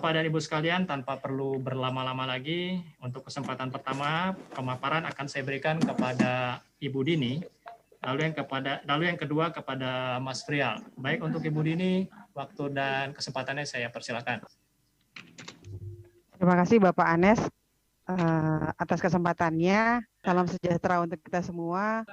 Bapak dan Ibu sekalian, tanpa perlu berlama-lama lagi, untuk kesempatan pertama pemaparan akan saya berikan kepada Ibu Dini, lalu yang kedua kepada Mas Frial. Baik, untuk Ibu Dini, waktu dan kesempatannya saya persilakan. Terima kasih Bapak Anes atas kesempatannya. Salam sejahtera untuk kita semua.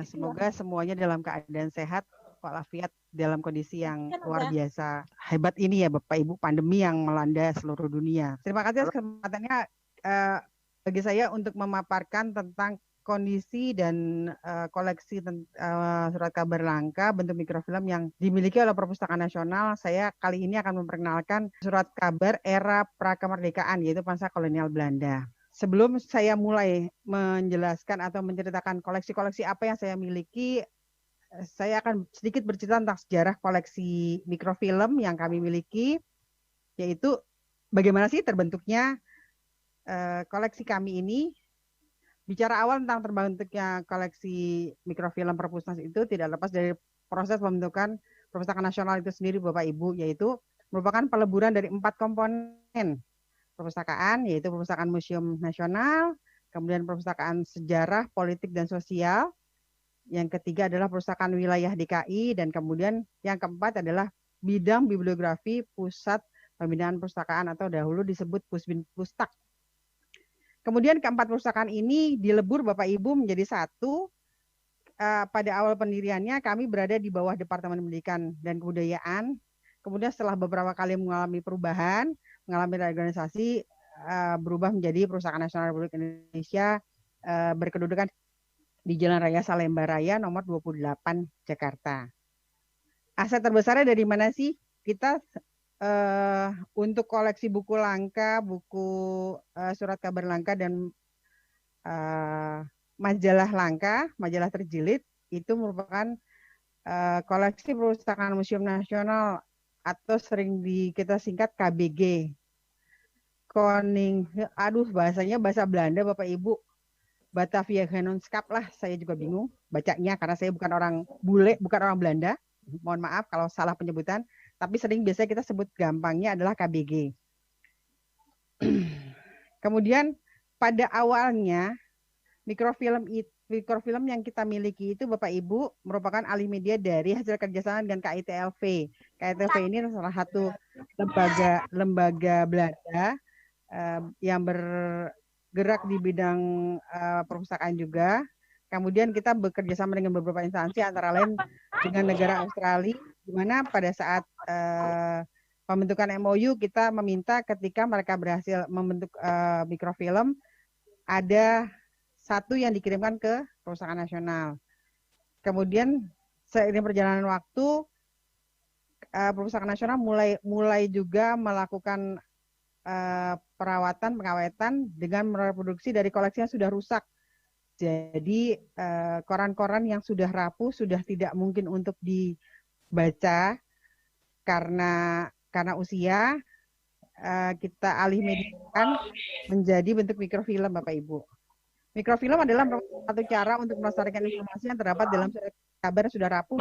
Semoga semuanya dalam keadaan sehat, walafiat, dalam kondisi yang luar biasa hebat ini ya Bapak Ibu, pandemi yang melanda seluruh dunia. Terima kasih atas kesempatannya bagi saya untuk memaparkan tentang kondisi dan koleksi surat kabar langka bentuk mikrofilm yang dimiliki oleh Perpustakaan Nasional. Saya kali ini akan memperkenalkan surat kabar era prakemerdekaan, yaitu masa kolonial Belanda. Sebelum saya mulai menjelaskan atau menceritakan koleksi-koleksi apa yang saya miliki, saya akan sedikit bercerita tentang sejarah koleksi mikrofilm yang kami miliki, yaitu bagaimana sih terbentuknya koleksi kami ini. Bicara awal tentang terbentuknya koleksi mikrofilm Perpusnas itu tidak lepas dari proses pembentukan Perpustakaan Nasional itu sendiri Bapak Ibu, yaitu merupakan peleburan dari 4 komponen perpustakaan, yaitu Perpustakaan Museum Nasional, kemudian Perpustakaan Sejarah, Politik, dan Sosial, yang ketiga adalah Perpustakaan Wilayah DKI, dan kemudian yang keempat adalah Bidang Bibliografi Pusat Pembinaan Perpustakaan atau dahulu disebut Pusbin-Pustak. Kemudian keempat perpustakaan ini dilebur Bapak Ibu menjadi satu. Pada awal pendiriannya kami berada di bawah Departemen Pendidikan dan Kebudayaan. Kemudian setelah beberapa kali mengalami perubahan, mengalami reorganisasi, berubah menjadi Perpustakaan Nasional Republik Indonesia, berkedudukan di Jalan Raya Salemba Raya nomor 28 Jakarta. Aset terbesarnya dari mana sih? Kita untuk koleksi buku langka, buku surat kabar langka, dan majalah langka, majalah terjilid, itu merupakan koleksi Perpustakaan Museum Nasional atau sering kita singkat KBG. Bahasanya bahasa Belanda Bapak Ibu. Batavia Genootschap lah, saya juga bingung bacanya karena saya bukan orang bule, bukan orang Belanda. Mohon maaf kalau salah penyebutan, tapi biasanya kita sebut gampangnya adalah KBG. Kemudian pada awalnya mikrofilm yang kita miliki itu Bapak Ibu merupakan alih media dari hasil kerjasama dengan KITLV. KITLV ini salah satu lembaga Belanda yang bergerak di bidang perpustakaan juga. Kemudian kita bekerja sama dengan beberapa instansi, antara lain dengan negara Australia, di mana pada saat pembentukan MOU kita meminta ketika mereka berhasil membentuk mikrofilm, ada satu yang dikirimkan ke Perpustakaan Nasional. Kemudian seiring perjalanan waktu, Perpustakaan Nasional mulai juga melakukan perawatan, pengawetan dengan mereproduksi dari koleksi yang sudah rusak. Jadi koran-koran yang sudah rapuh sudah tidak mungkin untuk dibaca karena usia, kita alih mediakan menjadi bentuk mikrofilm Bapak Ibu. Mikrofilm adalah satu cara untuk melestarikan informasi yang terdapat dalam surat kabar yang sudah rapuh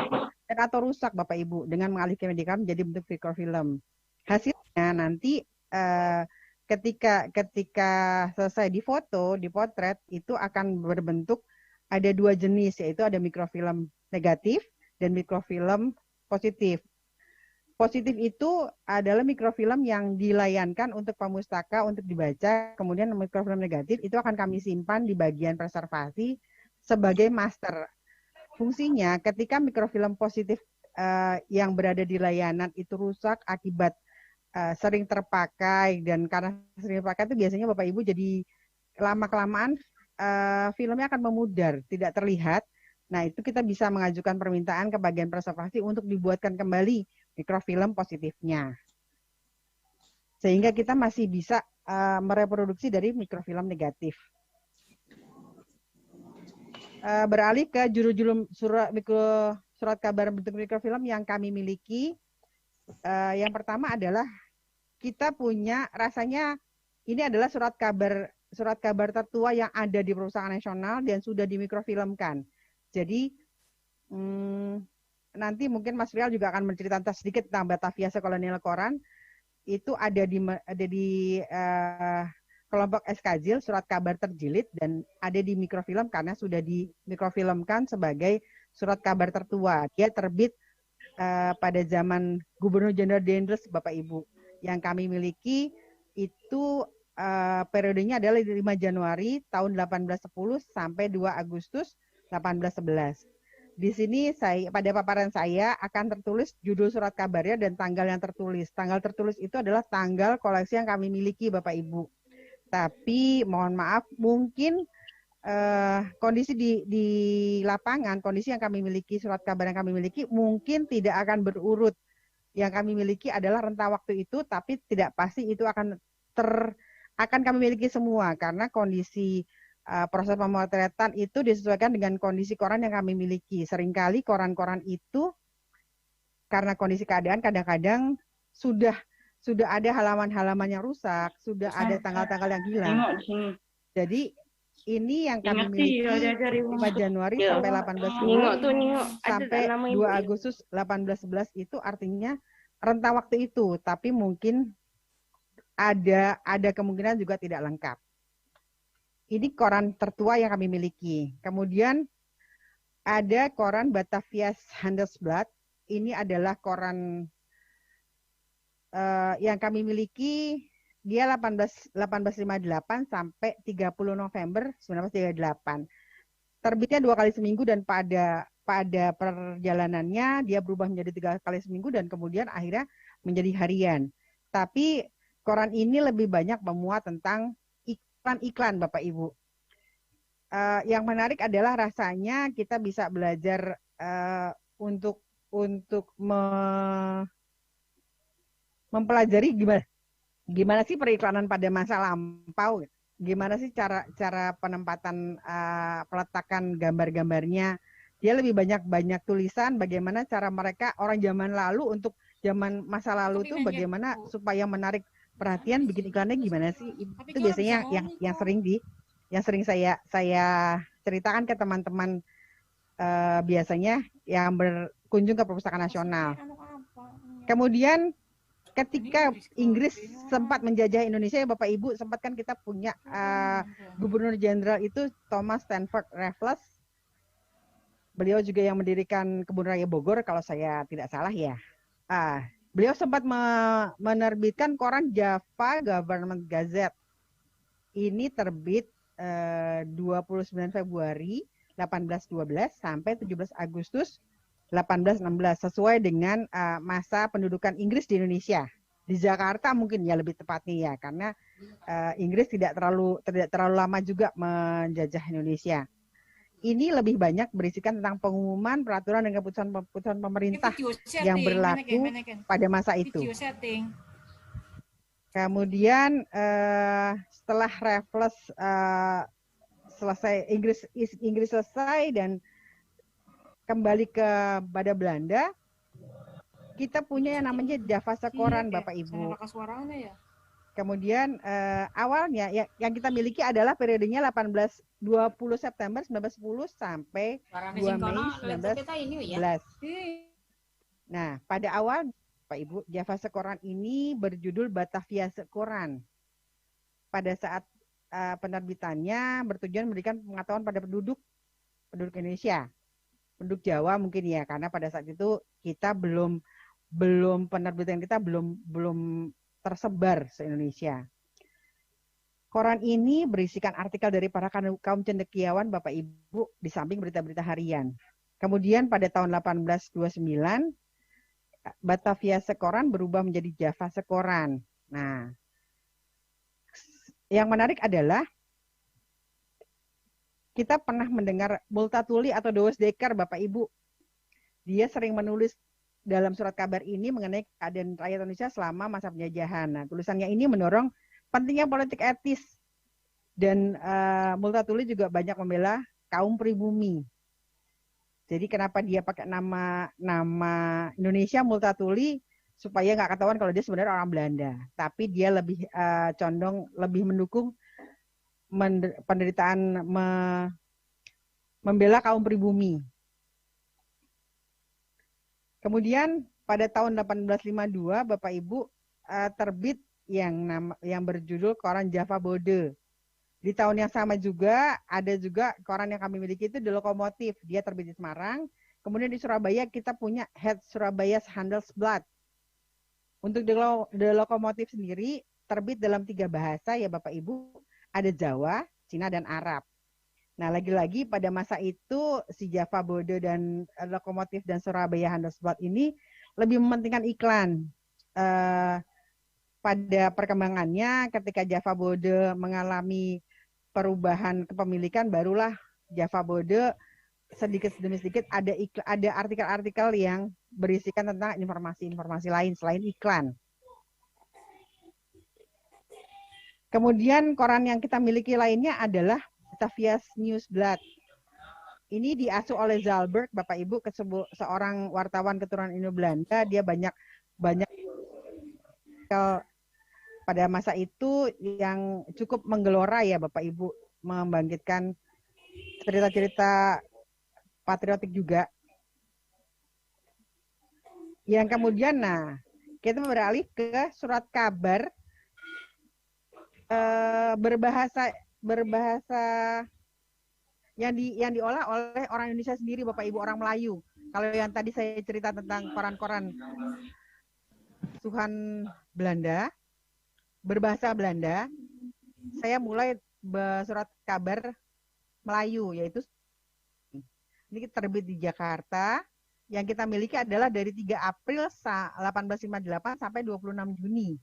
dan atau rusak Bapak Ibu dengan mengalihkan mediakan menjadi bentuk mikrofilm. Hasilnya nanti ketika selesai dipotret, itu akan berbentuk ada 2 jenis, yaitu ada mikrofilm negatif dan mikrofilm positif. Positif itu adalah mikrofilm yang dilayankan untuk pemustaka untuk dibaca, kemudian mikrofilm negatif itu akan kami simpan di bagian preservasi sebagai master. Fungsinya ketika mikrofilm positif yang berada di layanan itu rusak akibat sering terpakai, dan karena sering terpakai itu biasanya Bapak Ibu jadi lama-kelamaan filmnya akan memudar, tidak terlihat. Nah, itu kita bisa mengajukan permintaan ke bagian preservasi untuk dibuatkan kembali mikrofilm positifnya. Sehingga kita masih bisa mereproduksi dari mikrofilm negatif. Beralih ke judul surat kabar bentuk mikrofilm yang kami miliki. Yang pertama adalah kita punya, rasanya ini adalah surat kabar tertua yang ada di Perpustakaan Nasional dan sudah dimikrofilmkan. Jadi nanti mungkin Mas Rial juga akan menceritakan sedikit tentang Batavia Sekolonial Koran. itu ada di kelompok Eskazil, surat kabar terjilid, dan ada di mikrofilm karena sudah di mikrofilmkan sebagai surat kabar tertua. Dia terbit pada zaman Gubernur Jenderal Dendels, Bapak Ibu. Yang kami miliki itu periodenya adalah 5 Januari tahun 1810 sampai 2 Agustus 1811. Di sini pada paparan saya akan tertulis judul surat kabarnya dan tanggal yang tertulis. Tanggal tertulis itu adalah tanggal koleksi yang kami miliki, Bapak Ibu. Tapi mohon maaf, mungkin kondisi di lapangan, kondisi yang kami miliki, surat kabar yang kami miliki mungkin tidak akan berurut. Yang kami miliki adalah rentang waktu itu, tapi tidak pasti itu akan kami miliki semua karena kondisi proses pemotretan itu disesuaikan dengan kondisi koran yang kami miliki. Seringkali koran-koran itu karena kondisi keadaan kadang-kadang sudah ada halaman-halaman yang rusak, sudah ada tanggal-tanggal yang hilang. Jadi ini yang kami miliki 5 Januari sampai 1810 sampai 2 Agustus 1811 itu artinya rentang waktu itu, tapi mungkin ada kemungkinan juga tidak lengkap. Ini koran tertua yang kami miliki. Kemudian ada koran Batavia's Handelsblad. Ini adalah koran yang kami miliki, dia 1858 sampai 30 November 1938. Terbitnya 2 kali seminggu dan pada perjalanannya dia berubah menjadi 3 kali seminggu dan kemudian akhirnya menjadi harian. Tapi koran ini lebih banyak memuat tentang iklan-iklan, Bapak Ibu. Yang menarik adalah rasanya kita bisa belajar untuk mempelajari gimana sih periklanan pada masa lampau, gimana sih cara penempatan peletakan gambar-gambarnya. Dia lebih banyak tulisan bagaimana cara mereka orang zaman lalu untuk zaman masa lalu itu bagaimana supaya menarik perhatian, bikin iklannya gimana sih. Itu biasanya yang sering saya ceritakan ke teman-teman biasanya yang berkunjung ke Perpustakaan Nasional. Kemudian ketika Inggris sempat menjajah Indonesia, ya Bapak Ibu, sempat kan kita punya Gubernur Jenderal itu Thomas Stanford Raffles. Beliau juga yang mendirikan Kebun Raya Bogor kalau saya tidak salah ya. Beliau sempat menerbitkan koran Java Government Gazette. Ini terbit 29 Februari 1812 sampai 17 Agustus 1816 sesuai dengan masa pendudukan Inggris di Indonesia. Di Jakarta mungkin ya lebih tepatnya ya karena Inggris tidak terlalu lama juga menjajah Indonesia. Ini lebih banyak berisikan tentang pengumuman, peraturan dan keputusan pemerintah yang berlaku pada masa itu. Kemudian setelah Raffles selesai, Inggris selesai dan kembali kepada Belanda, kita punya yang namanya Java Sekoran, Bapak Ibu. Kemudian awalnya yang kita miliki adalah periodenya 20 September 1910 sampai 2 Mei 1911. Nah, pada awal Pak Ibu, Java Sekoran ini berjudul Batavia Sekoran. Pada saat penerbitannya bertujuan memberikan pengetahuan pada penduduk Indonesia, penduduk Jawa mungkin ya, karena pada saat itu kita belum penerbitan kita belum tersebar se-Indonesia. Koran ini berisikan artikel dari para kaum cendekiawan Bapak Ibu di samping berita-berita harian. Kemudian pada tahun 1829 Batavia Sekoran berubah menjadi Java Sekoran. Nah, yang menarik adalah kita pernah mendengar Multatuli atau Douwes Dekker, Bapak Ibu. Dia sering menulis dalam surat kabar ini mengenai keadaan rakyat Indonesia selama masa penjajahan. Nah, tulisannya ini mendorong pentingnya politik etis. Dan Multatuli juga banyak membela kaum pribumi. Jadi kenapa dia pakai nama Indonesia Multatuli supaya nggak ketahuan kalau dia sebenarnya orang Belanda. Tapi dia lebih condong lebih mendukung penderitaan membela kaum pribumi. Kemudian pada tahun 1852 Bapak Ibu terbit yang berjudul koran Java Bode. Di tahun yang sama juga ada juga koran yang kami miliki itu The Lokomotif. Dia terbit di Semarang. Kemudian di Surabaya kita punya Het Surabaya's Handelsblad. Untuk The Lokomotif sendiri terbit dalam 3 bahasa ya Bapak Ibu. Ada Jawa, Cina, dan Arab. Nah, lagi-lagi pada masa itu si Java Bode dan Lokomotif dan Surabaya Handelsblad ini lebih mementingkan iklan. Pada perkembangannya ketika Java Bode mengalami perubahan kepemilikan, barulah Java Bode sedikit demi sedikit ada artikel-artikel yang berisikan tentang informasi-informasi lain selain iklan. Kemudian koran yang kita miliki lainnya adalah Batavia's Nieuwsblad. Ini diasuh oleh Zalberg, Bapak Ibu, seorang wartawan keturunan Indo-Belanda. Dia banyak pada masa itu yang cukup menggelora ya Bapak Ibu, membangkitkan cerita-cerita patriotik juga. Yang kemudian, kita beralih ke surat kabar berbahasa yang diolah oleh orang Indonesia sendiri, Bapak Ibu, orang Melayu. Kalau yang tadi saya cerita tentang koran-koran asuhan Belanda, berbahasa Belanda, saya mulai surat kabar Melayu, yaitu ini terbit di Jakarta. Yang kita miliki adalah dari 3 April 1858 sampai 26 Juni.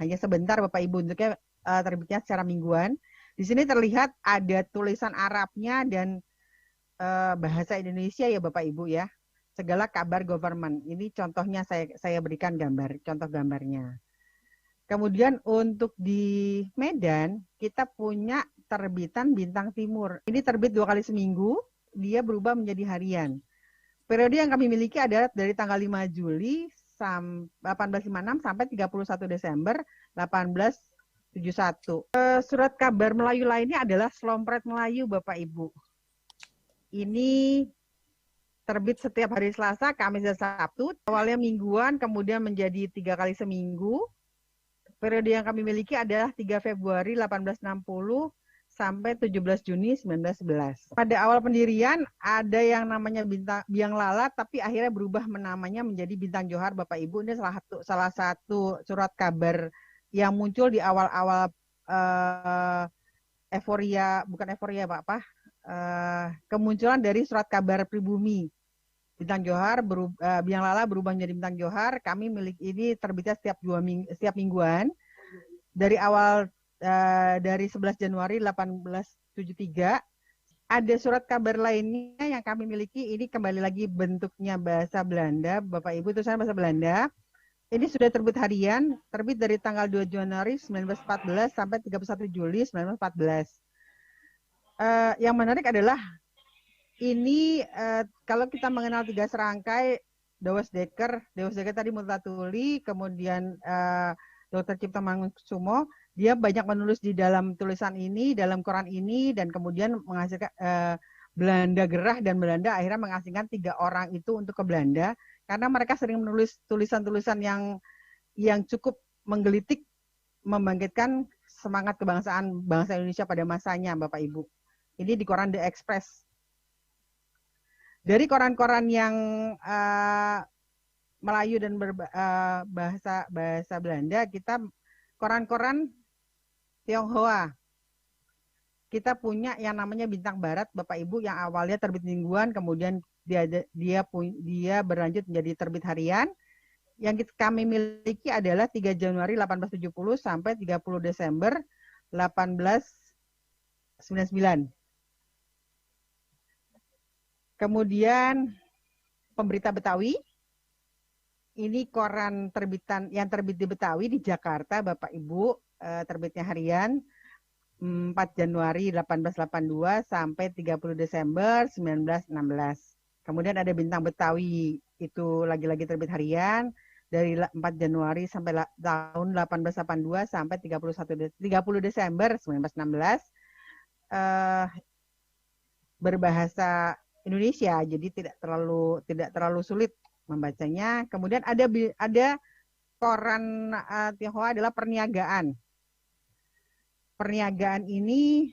Hanya sebentar Bapak Ibu, untuknya terbitnya secara mingguan. Di sini terlihat ada tulisan Arabnya dan bahasa Indonesia ya Bapak Ibu ya. Segala kabar government. Ini contohnya saya berikan contoh gambarnya. Kemudian untuk di Medan, kita punya terbitan Bintang Timur. Ini terbit 2 kali seminggu, dia berubah menjadi harian. Periode yang kami miliki adalah dari tanggal 5 Juli 1856 sampai 31 Desember 1871. Surat kabar Melayu lainnya adalah Slompret Melayu, Bapak Ibu. Ini terbit setiap hari Selasa, Kamis, dan Sabtu. Awalnya mingguan, kemudian menjadi 3 kali seminggu. Periode yang kami miliki adalah 3 Februari 1860 sampai 17 Juni 1911. Pada awal pendirian ada yang namanya Biang Lala, tapi akhirnya berubah namanya menjadi Bintang Johar, Bapak Ibu. Ini salah satu surat kabar yang muncul di awal-awal kemunculan dari surat kabar pribumi. Bintang Johar, Biang Lala berubah menjadi Bintang Johar. Kami milik ini terbitnya setiap mingguan. Dari awal dari 11 Januari 1873. Ada surat kabar lainnya yang kami miliki. Ini kembali lagi bentuknya bahasa Belanda. Bapak Ibu, tulisannya bahasa Belanda. Ini sudah terbit harian. Terbit dari tanggal 2 Januari 1914 sampai 31 Juli 1914. Yang menarik adalah ini kalau kita mengenal 3 serangkai, Dewes Dekker tadi Multatuli, kemudian Dr. Cipta Mangunkusumo, dia banyak menulis di dalam tulisan ini, dalam koran ini, dan kemudian menghasilkan Belanda gerah, dan Belanda akhirnya mengasingkan 3 orang itu untuk ke Belanda, karena mereka sering menulis tulisan-tulisan yang cukup menggelitik, membangkitkan semangat kebangsaan bangsa Indonesia pada masanya, Bapak Ibu. Ini di koran The Express. Dari koran-koran yang Melayu dan bahasa Belanda, kita koran-koran Tionghoa. Kita punya yang namanya Bintang Barat, Bapak Ibu, yang awalnya terbit mingguan, kemudian dia berlanjut menjadi terbit harian. Yang kami miliki adalah 3 Januari 1870 sampai 30 Desember 1899. Kemudian Pemberita Betawi. Ini koran yang terbit di Betawi di Jakarta, Bapak Ibu, terbitnya harian 4 Januari 1882 sampai 30 Desember 1916. Kemudian ada Bintang Betawi, itu lagi-lagi terbit harian dari 4 Januari sampai tahun 1882 sampai 30 Desember 1916. Berbahasa Indonesia, jadi tidak terlalu sulit membacanya. Kemudian ada koran Tionghoa adalah perniagaan. Perniagaan ini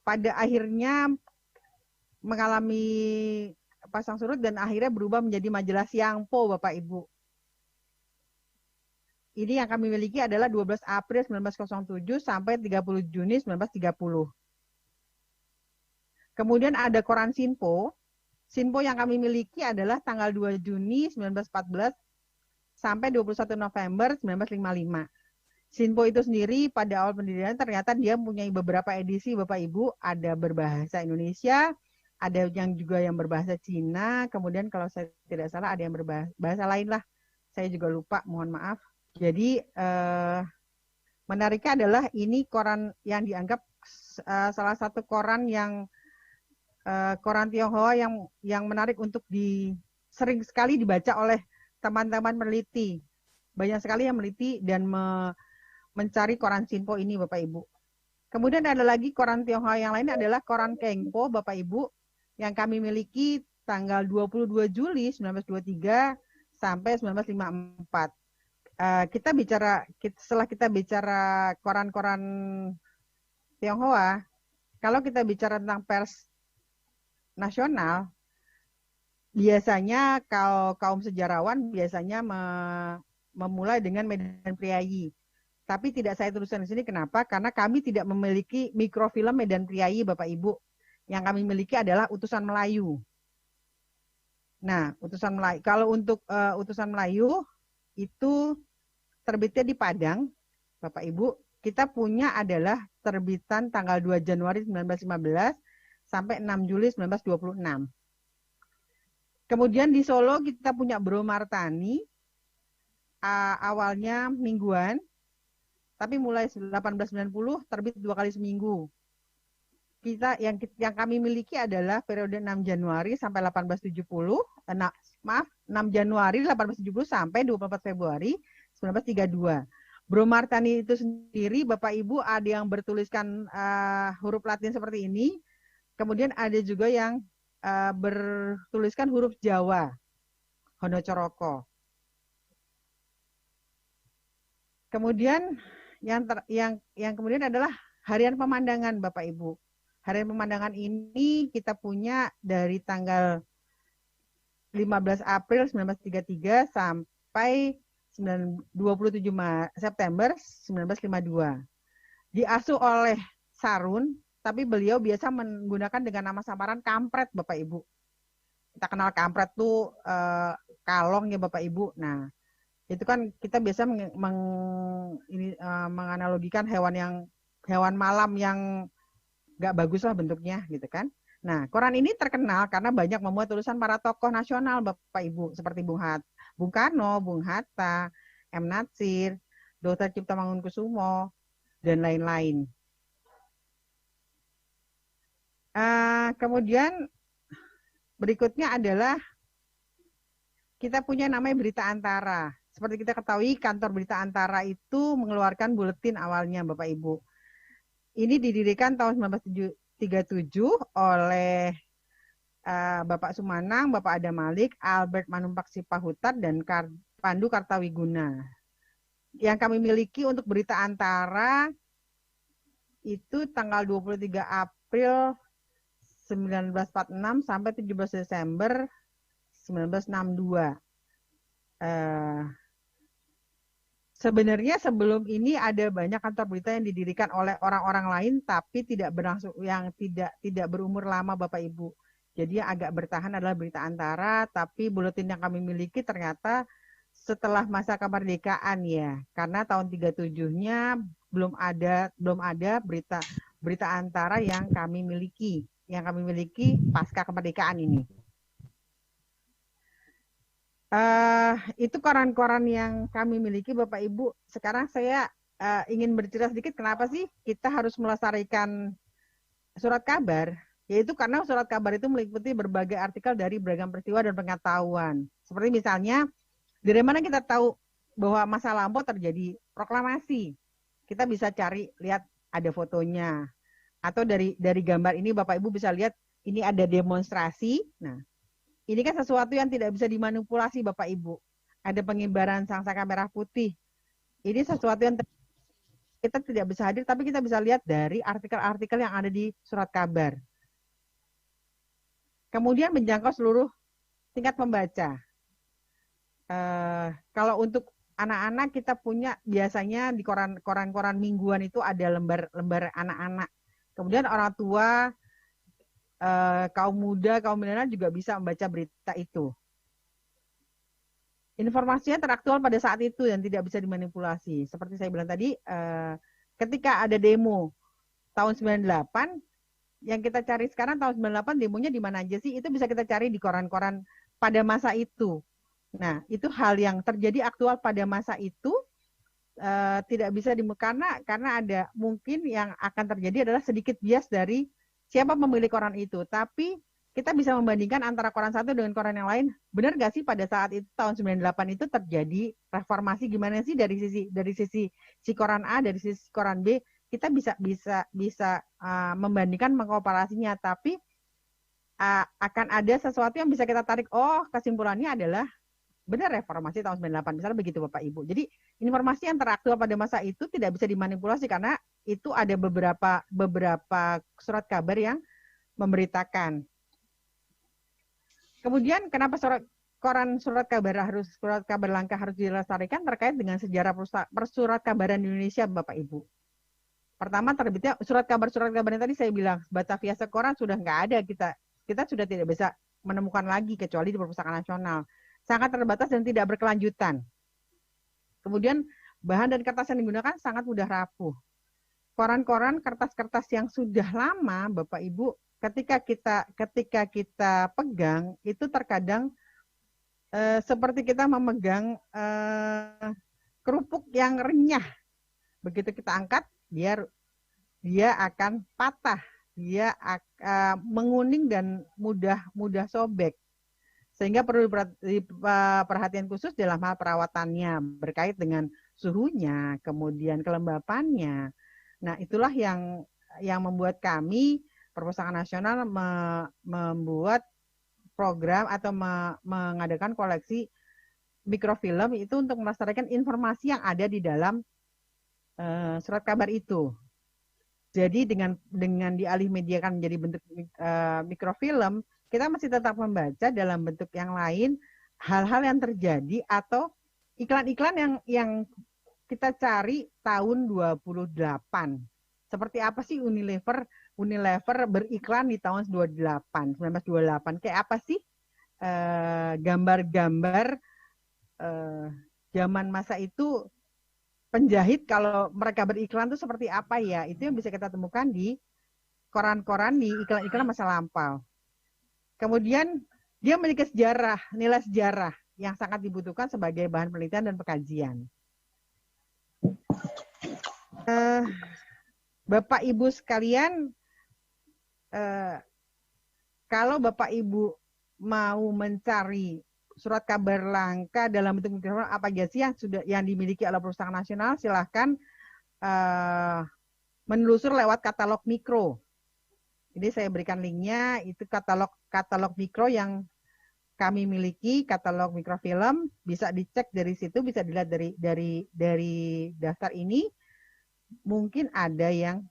pada akhirnya mengalami pasang surut dan akhirnya berubah menjadi majalah Siangpo, Bapak Ibu. Ini yang kami miliki adalah 12 April 1907 sampai 30 Juni 1930. Kemudian ada koran Sinpo. Sinpo yang kami miliki adalah tanggal 2 Juni 1914 sampai 21 November 1955. Sinpo itu sendiri pada awal pendirian ternyata dia mempunyai beberapa edisi, Bapak Ibu. Ada berbahasa Indonesia, ada yang juga yang berbahasa Cina, kemudian kalau saya tidak salah ada yang berbahasa lain lah. Saya juga lupa, mohon maaf. Jadi menariknya adalah ini koran yang dianggap salah satu koran yang koran Tionghoa yang menarik untuk sering sekali dibaca oleh teman-teman peneliti. Banyak sekali yang meneliti dan mencari koran Sinpo ini, Bapak Ibu. Kemudian ada lagi koran Tionghoa yang lain adalah koran Kengpo, Bapak Ibu, yang kami miliki tanggal 22 Juli 1923 sampai 1954. Setelah kita bicara koran-koran Tionghoa, kalau kita bicara tentang pers nasional, biasanya kaum sejarawan biasanya memulai dengan Medan Priayi. Tapi tidak saya teruskan di sini. Kenapa? Karena kami tidak memiliki mikrofilm Medan Priayi, Bapak Ibu. Yang kami miliki adalah Utusan Melayu. Nah, Utusan Melayu. Kalau untuk Utusan Melayu itu terbitnya di Padang, Bapak Ibu. Kita punya adalah terbitan tanggal 2 Januari 1915 sampai 6 Juli 1926. Kemudian di Solo kita punya Bro Martani, awalnya mingguan, tapi mulai 1890 terbit 2 kali seminggu. Yang kami miliki adalah periode 6 Januari sampai 1870, 6 Januari 1870 sampai 24 Februari 1932. Bro Martani itu sendiri, Bapak Ibu, ada yang bertuliskan huruf Latin seperti ini, kemudian ada juga yang bertuliskan huruf Jawa, Honocoroko. Kemudian yang kemudian adalah Harian Pemandangan, Bapak Ibu. Harian Pemandangan ini kita punya dari tanggal 15 April 1933 sampai 27 September 1952. Diasuh oleh Sarun, tapi beliau biasa menggunakan dengan nama samaran Kampret, Bapak Ibu. Kita kenal Kampret tuh kalong ya, Bapak Ibu. Nah, itu kan kita biasa menganalogikan hewan malam yang nggak bagus lah bentuknya, gitu kan. Nah, koran ini terkenal karena banyak memuat tulisan para tokoh nasional, Bapak Ibu, seperti Bung Karno, Bung Hatta, M. Natsir, Dr. Cipto Mangunkusumo, dan lain-lain. Kemudian berikutnya adalah kita punya namanya Berita Antara. Seperti kita ketahui, kantor Berita Antara itu mengeluarkan buletin awalnya, Bapak Ibu. Ini didirikan tahun 1937 oleh Bapak Sumanang, Bapak Adam Malik, Albert Manumpak Sipahutat, dan Pandu Kartawiguna. Yang kami miliki untuk Berita Antara itu tanggal 23 April 1946 sampai 17 Desember 1962. Sebenarnya sebelum ini ada banyak kantor berita yang didirikan oleh orang-orang lain, tapi tidak berlangsung, yang tidak berumur lama, Bapak Ibu. Jadi yang agak bertahan adalah Berita Antara, tapi buletin yang kami miliki ternyata setelah masa kemerdekaan ya, karena tahun 37-nya belum ada berita Antara yang kami miliki pasca kemerdekaan ini. Itu koran-koran yang kami miliki, Bapak Ibu. Sekarang saya ingin bercerita sedikit kenapa sih kita harus melestarikan surat kabar, yaitu karena surat kabar itu meliputi berbagai artikel dari beragam peristiwa dan pengetahuan. Seperti misalnya, dari mana kita tahu bahwa masa lampau terjadi proklamasi? Kita bisa cari, lihat ada fotonya. Atau dari gambar ini Bapak Ibu bisa lihat ini ada demonstrasi. Nah, ini kan sesuatu yang tidak bisa dimanipulasi, Bapak Ibu. ada pengibaran sangsaka merah putih. Ini sesuatu yang kita tidak bisa hadir, tapi kita bisa lihat dari artikel-artikel yang ada di surat kabar. Kemudian menjangkau seluruh tingkat pembaca. Kalau untuk anak-anak kita punya biasanya di koran-koran mingguan itu ada lembar anak-anak. Kemudian orang tua, kaum muda, kaum milenial juga bisa membaca berita itu. Informasinya teraktual pada saat itu dan tidak bisa dimanipulasi. Seperti saya bilang tadi, ketika ada demo tahun 98, yang kita cari sekarang tahun 98 demonya di mana aja sih? Itu bisa kita cari di koran-koran pada masa itu. Nah, itu hal yang terjadi aktual pada masa itu, tidak bisa karena ada mungkin yang akan terjadi adalah sedikit bias dari siapa pemilik koran itu. Tapi kita bisa membandingkan antara koran satu dengan koran yang lain. Benar nggak sih pada saat itu tahun 98 itu terjadi reformasi gimana sih dari sisi si koran A, dari sisi koran B? Kita bisa membandingkan, mengkomparasinya, tapi akan ada sesuatu yang bisa kita tarik. Oh, kesimpulannya adalah benar reformasi tahun 98, misalnya begitu Bapak Ibu. Jadi informasi yang teraktual pada masa itu tidak bisa dimanipulasi karena itu ada beberapa surat kabar yang memberitakan. Kemudian kenapa surat kabar langka harus dilestarikan terkait dengan sejarah persurat kabaran di Indonesia, Bapak Ibu. Pertama terbitnya surat kabar yang tadi saya bilang Batavia Sekoran sudah nggak ada, kita sudah tidak bisa menemukan lagi kecuali di Perpustakaan Nasional. Sangat terbatas dan tidak berkelanjutan. Kemudian bahan dan kertas yang digunakan sangat mudah rapuh. Koran-koran, kertas-kertas yang sudah lama, Bapak Ibu, ketika kita pegang itu terkadang seperti kita memegang kerupuk yang renyah. Begitu kita angkat, dia akan patah, dia akan menguning dan mudah sobek. Sehingga perlu perhatian khusus dalam hal perawatannya berkait dengan suhunya, kemudian kelembapannya. Nah, itulah yang membuat kami Perpustakaan Nasional membuat program atau mengadakan koleksi mikrofilm itu untuk melestarikan informasi yang ada di dalam surat kabar itu. Jadi dengan dialih mediakan menjadi bentuk mikrofilm, kita masih tetap membaca dalam bentuk yang lain hal-hal yang terjadi atau iklan-iklan yang kita cari tahun 28. Seperti apa sih Unilever beriklan di tahun 1928. Kayak apa sih gambar-gambar zaman masa itu penjahit kalau mereka beriklan itu seperti apa ya? Itu yang bisa kita temukan di koran-koran, di iklan-iklan masa lampau. Kemudian dia memiliki nilai sejarah yang sangat dibutuhkan sebagai bahan penelitian dan pengkajian. Bapak Ibu sekalian, kalau Bapak Ibu mau mencari surat kabar langka dalam bentuk mikrofilm apa aja sih yang dimiliki oleh Perpustakaan Nasional, silahkan menelusur lewat katalog mikro. Jadi saya berikan linknya, itu katalog mikro yang kami miliki, katalog mikrofilm, bisa dicek dari situ, bisa dilihat dari daftar ini. Mungkin ada yang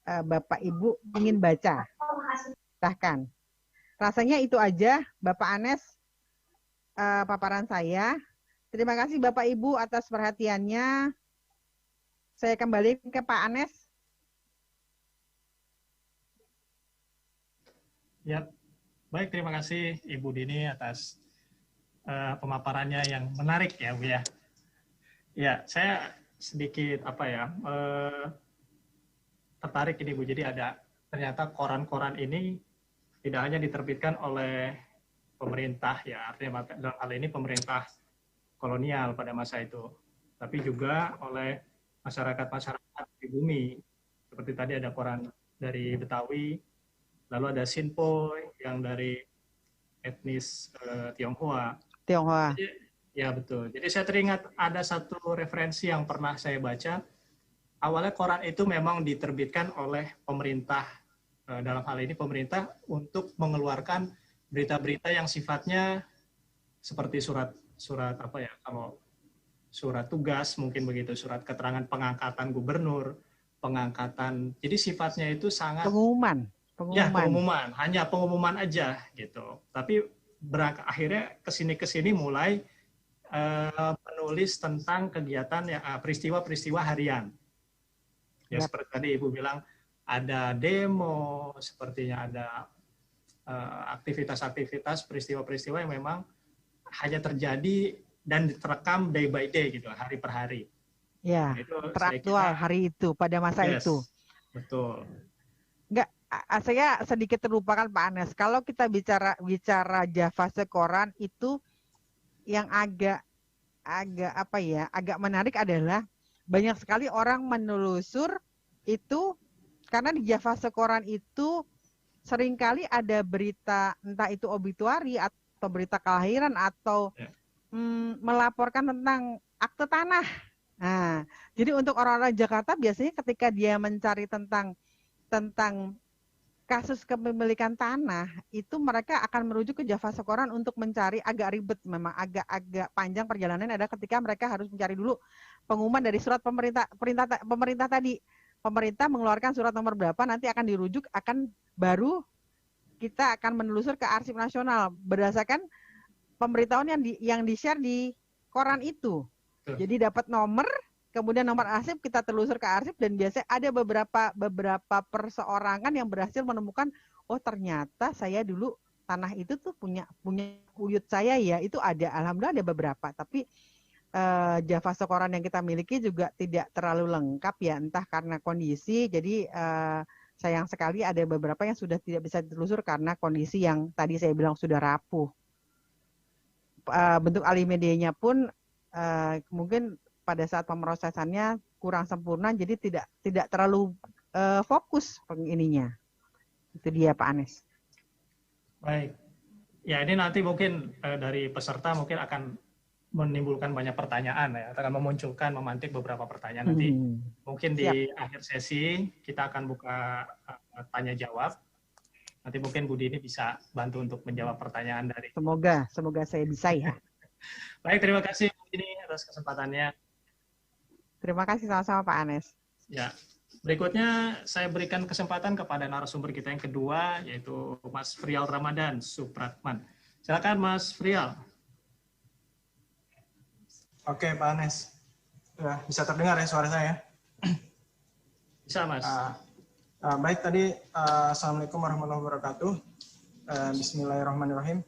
Bapak Ibu ingin baca. Silahkan. Rasanya itu aja, Bapak Anes, paparan saya. Terima kasih Bapak Ibu atas perhatiannya. Saya kembali ke Pak Anes. Ya, baik, terima kasih Ibu Dini atas pemaparannya yang menarik ya, Bu ya. Ya, saya sedikit tertarik ini Bu. Jadi ternyata koran-koran ini tidak hanya diterbitkan oleh pemerintah ya, artinya dalam hal ini pemerintah kolonial pada masa itu, tapi juga oleh masyarakat di bumi. Seperti tadi ada koran dari Betawi, lalu ada Sinpoy yang dari etnis Tionghoa. Jadi, ya betul. Jadi saya teringat ada satu referensi yang pernah saya baca. Awalnya koran itu memang diterbitkan oleh pemerintah, dalam hal ini pemerintah untuk mengeluarkan berita-berita yang sifatnya seperti surat surat apa ya, kalau surat tugas mungkin begitu, surat keterangan pengangkatan gubernur, pengangkatan. Jadi sifatnya itu sangat Pengumuman. ya pengumuman, hanya pengumuman aja gitu. Tapi akhirnya kesini mulai menulis tentang kegiatan ya, peristiwa-peristiwa harian. Ya seperti tadi Ibu bilang ada demo, sepertinya ada aktivitas-aktivitas, peristiwa-peristiwa yang memang hanya terjadi dan terekam day by day gitu, hari per hari. Ya, teraktual hari itu pada masa itu. Betul. Enggak, saya sedikit terlupakan Pak Anes. Kalau kita bicara Javase Koran itu yang agak apa ya, agak menarik adalah banyak sekali orang menelusur itu karena di Javase Koran itu seringkali ada berita, entah itu obituari atau berita kelahiran atau melaporkan tentang akte tanah. Nah, jadi untuk orang-orang Jakarta biasanya ketika dia mencari tentang kasus kepemilikan tanah, itu mereka akan merujuk ke Javase Koran untuk mencari, agak ribet memang, agak panjang perjalanannya, ada ketika mereka harus mencari dulu pengumuman dari surat pemerintah tadi. Pemerintah mengeluarkan surat nomor berapa, nanti akan dirujuk, baru kita akan menelusur ke Arsip Nasional berdasarkan pemberitahuan yang di-share di koran itu. Jadi dapat nomor, kemudian nomor arsip kita telusur ke arsip, dan biasanya ada beberapa perseorangan yang berhasil menemukan, oh ternyata saya dulu tanah itu tuh punya buyut saya ya, itu ada. Alhamdulillah ada beberapa, tapi Javase Koran yang kita miliki juga tidak terlalu lengkap ya, entah karena kondisi, jadi sayang sekali ada beberapa yang sudah tidak bisa ditelusur karena kondisi yang tadi saya bilang sudah rapuh. Bentuk alimedianya pun mungkin pada saat pemrosesannya kurang sempurna, jadi tidak terlalu fokus ininya. Itu dia Pak Anes. Baik. Ya ini nanti mungkin dari peserta mungkin akan menimbulkan banyak pertanyaan ya, akan memantik beberapa pertanyaan nanti. Mungkin di akhir sesi kita akan buka tanya jawab. Nanti mungkin Bu Dini bisa bantu untuk menjawab pertanyaan dari. Semoga saya bisa ya. Baik, terima kasih Bu Dini atas kesempatannya. Terima kasih sama-sama Pak Anes. Ya, berikutnya saya berikan kesempatan kepada narasumber kita yang kedua, yaitu Mas Frial Ramadan Supratman. Silakan Mas Frial. Oke Pak Anes, bisa terdengar ya suara saya? Bisa Mas. Baik, tadi Assalamualaikum warahmatullahi wabarakatuh. Bismillahirrahmanirrahim.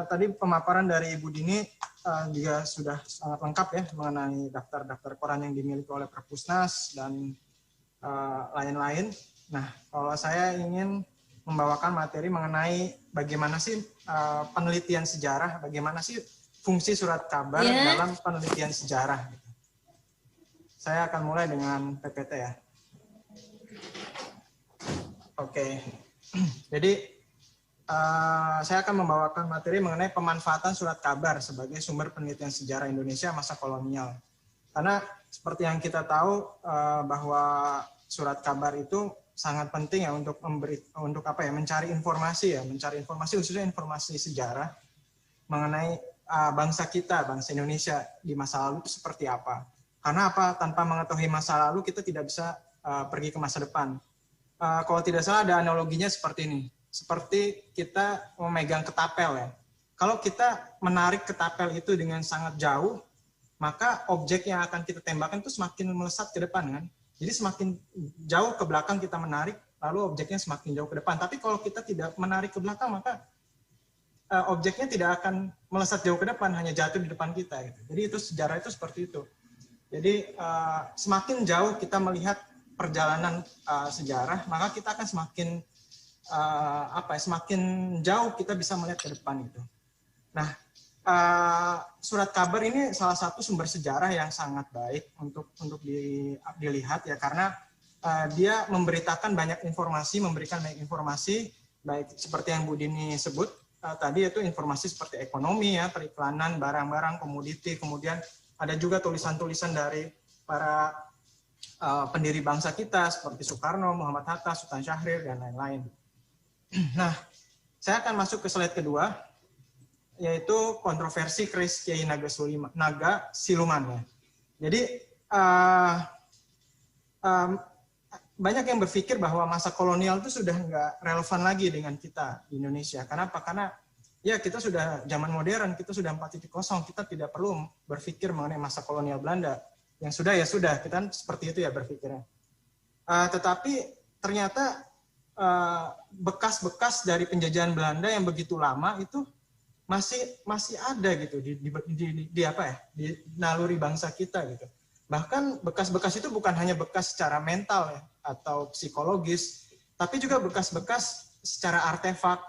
Tadi pemaparan dari Ibu Dini juga sudah sangat lengkap ya mengenai daftar-daftar koran yang dimiliki oleh Perpusnas dan lain-lain. Nah, kalau saya ingin membawakan materi mengenai bagaimana sih penelitian sejarah, bagaimana sih fungsi surat kabar dalam penelitian sejarah. Saya akan mulai dengan PPT ya. Oke, jadi saya akan membawakan materi mengenai pemanfaatan surat kabar sebagai sumber penelitian sejarah Indonesia masa kolonial. Karena seperti yang kita tahu bahwa surat kabar itu sangat penting ya untuk mencari informasi khususnya informasi sejarah mengenai bangsa kita, bangsa Indonesia di masa lalu itu seperti apa. Karena apa? Tanpa mengetahui masa lalu kita tidak bisa pergi ke masa depan. Kalau tidak salah ada analoginya seperti ini. Seperti kita memegang ketapel ya. Kalau kita menarik ketapel itu dengan sangat jauh, maka objek yang akan kita tembakan itu semakin melesat ke depan kan. Jadi semakin jauh ke belakang kita menarik, lalu objeknya semakin jauh ke depan. Tapi kalau kita tidak menarik ke belakang, maka objeknya tidak akan melesat jauh ke depan, hanya jatuh di depan kita. Gitu. Jadi itu sejarah itu seperti itu. Jadi semakin jauh kita melihat perjalanan sejarah, maka kita akan semakin jauh kita bisa melihat ke depan itu. Nah, surat kabar ini salah satu sumber sejarah yang sangat baik untuk dilihat ya, karena dia memberikan banyak informasi, baik seperti yang Bu Dini sebut tadi, itu informasi seperti ekonomi ya, periklanan, barang-barang, komoditi, kemudian ada juga tulisan-tulisan dari para pendiri bangsa kita seperti Soekarno, Muhammad Hatta, Sultan Syahrir, dan lain-lain. Nah, saya akan masuk ke slide kedua. yaitu kontroversi keris Kiai Naga Siluman. Ya. Jadi banyak yang berpikir bahwa masa kolonial itu sudah nggak relevan lagi dengan kita di Indonesia. Kenapa? Karena ya kita sudah zaman modern, kita sudah 4.0, kita tidak perlu berpikir mengenai masa kolonial Belanda. Yang sudah ya sudah, kita seperti itu ya berpikirnya. Tetapi ternyata bekas-bekas dari penjajahan Belanda yang begitu lama itu masih ada gitu di apa ya, di naluri bangsa kita gitu. Bahkan bekas-bekas itu bukan hanya bekas secara mental ya, atau psikologis, tapi juga bekas-bekas secara artefak.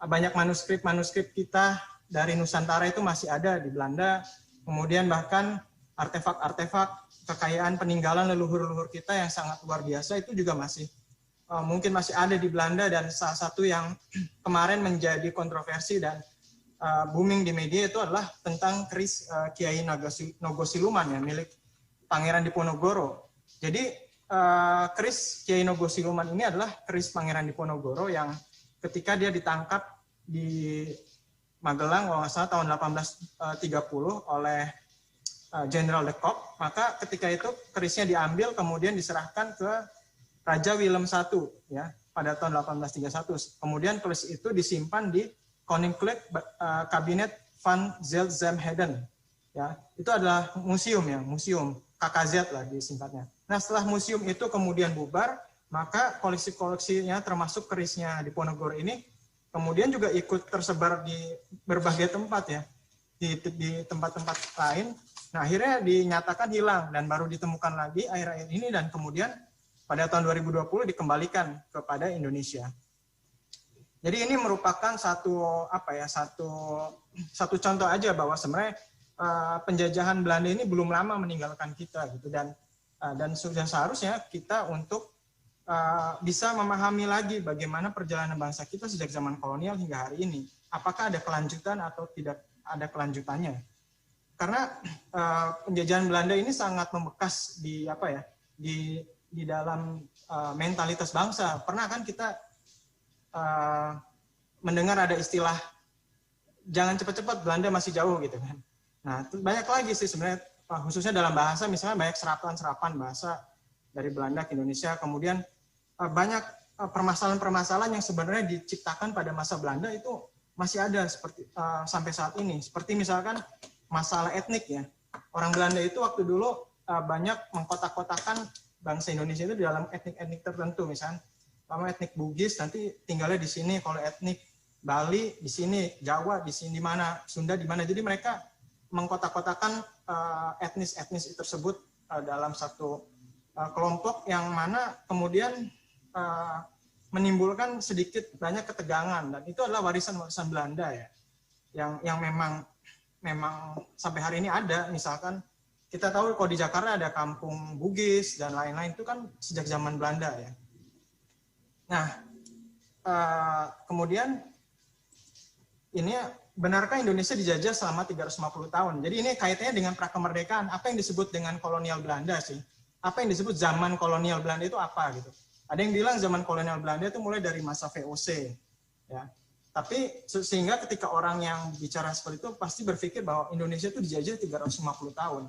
Banyak manuskrip kita dari Nusantara itu masih ada di Belanda. Kemudian bahkan artefak-artefak kekayaan peninggalan leluhur-leluhur kita yang sangat luar biasa itu juga mungkin masih ada di Belanda. Dan salah satu yang kemarin menjadi kontroversi dan booming di media itu adalah tentang keris Kiai Nogosiluman ya, milik Pangeran Diponegoro. Jadi keris Kiai Nogosiluman ini adalah keris Pangeran Diponegoro yang ketika dia ditangkap di Magelang kalau nggak salah tahun 1830 oleh Jenderal de Kock, maka ketika itu kerisnya diambil kemudian diserahkan ke Raja Willem I ya pada tahun 1831. Kemudian keris itu disimpan di Koninklijk Kabinet van Zelzamheden. Ya, itu adalah museum KKZ lah disingkatnya. Nah, setelah museum itu kemudian bubar, maka koleksi-koleksinya termasuk kerisnya Diponegoro ini kemudian juga ikut tersebar di berbagai tempat ya, di tempat-tempat lain. Nah, akhirnya dinyatakan hilang dan baru ditemukan lagi akhir-akhir ini, dan kemudian pada tahun 2020 dikembalikan kepada Indonesia. Jadi ini merupakan satu contoh aja bahwa sebenarnya penjajahan Belanda ini belum lama meninggalkan kita gitu, dan sudah seharusnya kita untuk bisa memahami lagi bagaimana perjalanan bangsa kita sejak zaman kolonial hingga hari ini. Apakah ada kelanjutan atau tidak ada kelanjutannya? Karena penjajahan Belanda ini sangat membekas di dalam mentalitas bangsa. Pernah kan kita mendengar ada istilah jangan cepat-cepat, Belanda masih jauh gitu kan. Nah, banyak lagi sih sebenarnya, khususnya dalam bahasa, misalnya banyak serapan bahasa dari Belanda ke Indonesia, kemudian banyak permasalahan-permasalahan yang sebenarnya diciptakan pada masa Belanda itu masih ada seperti sampai saat ini. Seperti misalkan masalah etnik ya. Orang Belanda itu waktu dulu banyak mengkotak-kotakan bangsa Indonesia itu di dalam etnik-etnik tertentu, misalnya etnik Bugis nanti tinggalnya di sini, kalau etnik Bali di sini, Jawa di sini, di mana, Sunda di mana. Jadi mereka mengkotak-kotakan etnis-etnis tersebut dalam satu kelompok yang mana kemudian menimbulkan sedikit banyak ketegangan, dan itu adalah warisan-warisan Belanda ya, yang memang sampai hari ini ada. Misalkan kita tahu kalau di Jakarta ada kampung Bugis dan lain-lain, itu kan sejak zaman Belanda ya. Nah, kemudian ini benarkah Indonesia dijajah selama 350 tahun? Jadi ini kaitannya dengan prakemerdekaan. Apa yang disebut dengan kolonial Belanda sih? Apa yang disebut zaman kolonial Belanda itu apa gitu? Ada yang bilang zaman kolonial Belanda itu mulai dari masa VOC, ya. Tapi sehingga ketika orang yang bicara seperti itu pasti berpikir bahwa Indonesia itu dijajah 350 tahun.